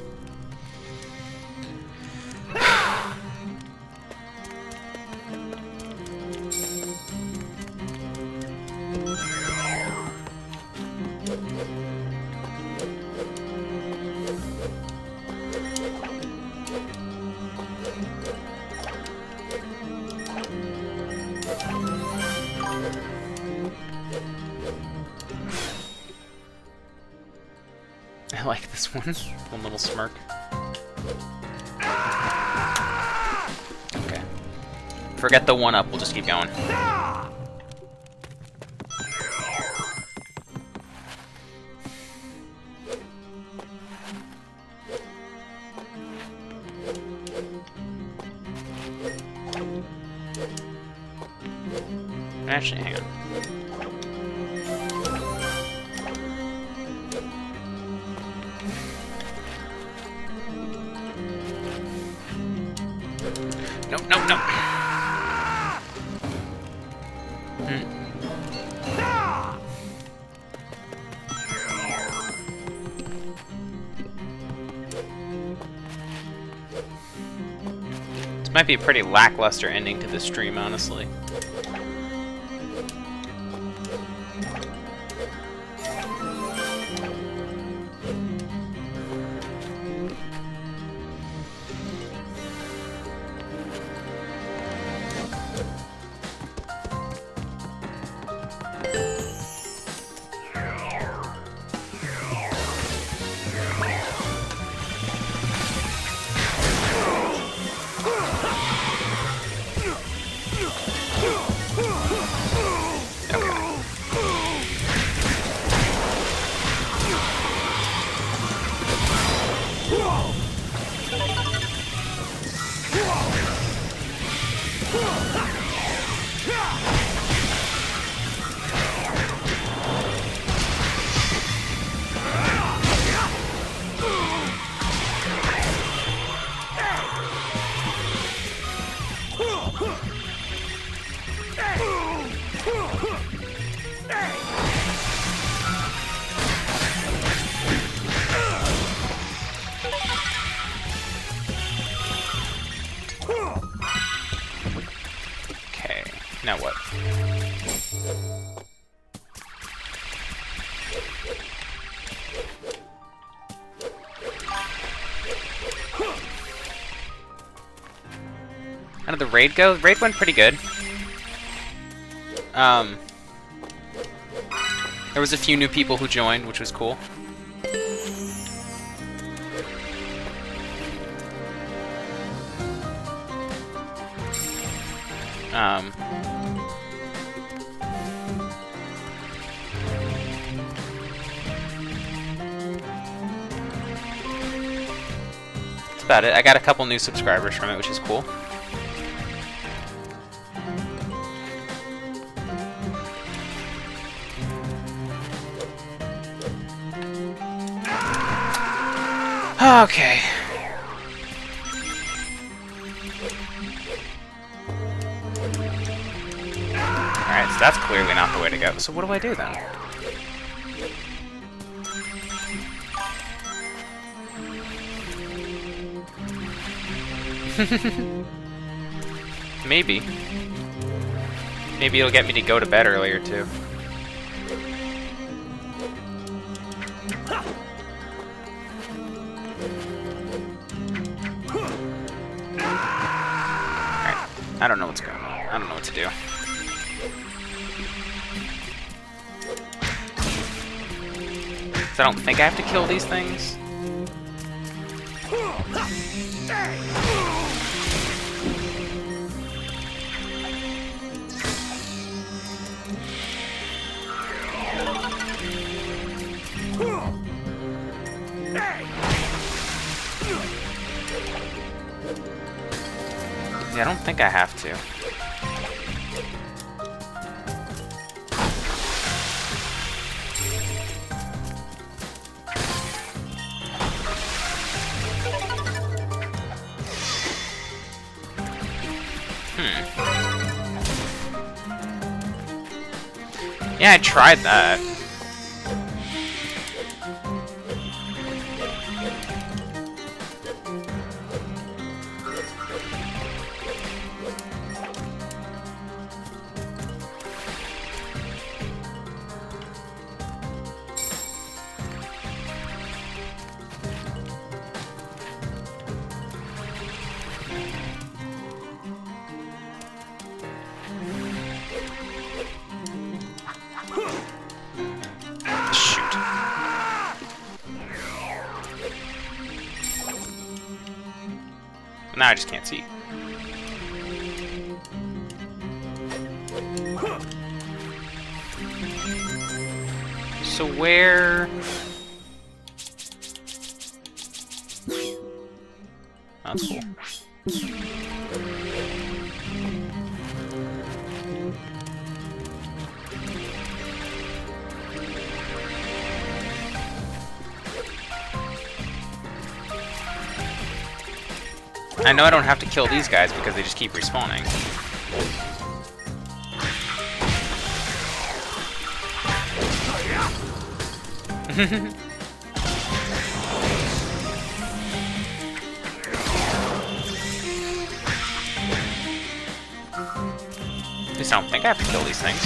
I like this one. One little smirk. Okay. Forget the one up, we'll just keep going. Actually, hang on. No, no, no. This might be a pretty lackluster ending to the stream, honestly. Okay, now what? How did the raid go? The raid went pretty good. There was a few new people who joined, which was cool. about it. I got a couple new subscribers from it, which is cool. Okay. Alright, so that's clearly not the way to go. So what do I do then? Maybe. Maybe it'll get me to go to bed earlier, too. Alright. I don't know what's going on. I don't know what to do. So I don't think I have to kill these things. Yeah, I don't think I have to. Yeah, I tried that. Now I just can't see. So where... That's cool. I know I don't have to kill these guys because they just keep respawning. At least I don't think I have to kill these things.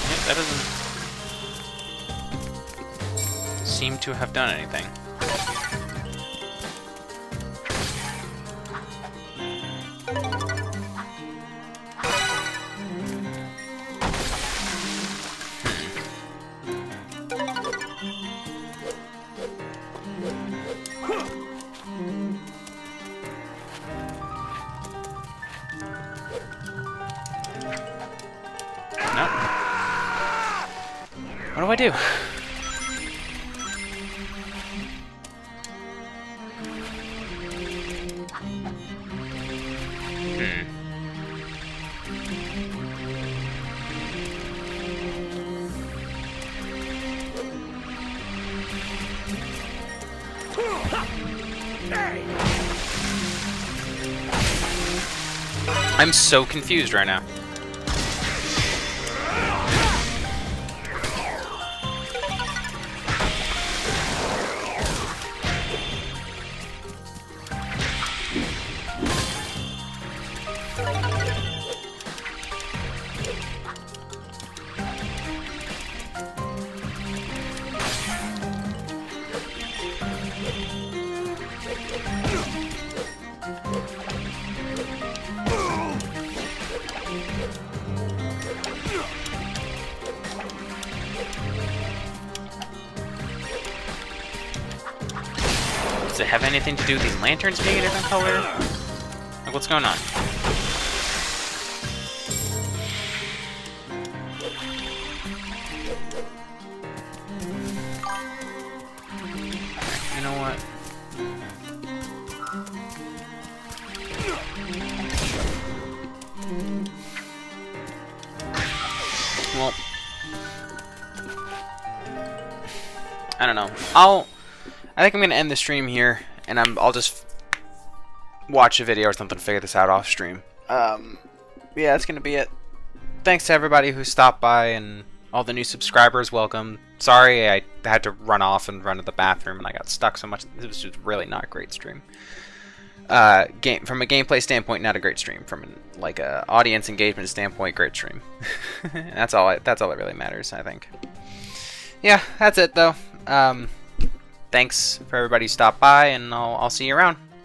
Yep, that doesn't seem to have done anything. Nope. What do I do? I'm so confused right now. Does it have anything to do with these lanterns being a different color? Like, what's going on? I don't know. I think I'm gonna end the stream here, and I'll just watch a video or something to figure this out off stream. Yeah, that's gonna be it. Thanks to everybody who stopped by and all the new subscribers. Welcome. Sorry, I had to run off and run to the bathroom, and I got stuck so much. It was just really not a great stream. From a gameplay standpoint, not a great stream. From like a audience engagement standpoint, great stream. That's all that really matters, I think. Yeah, that's it though. Thanks for everybody who stopped by, and I'll see you around.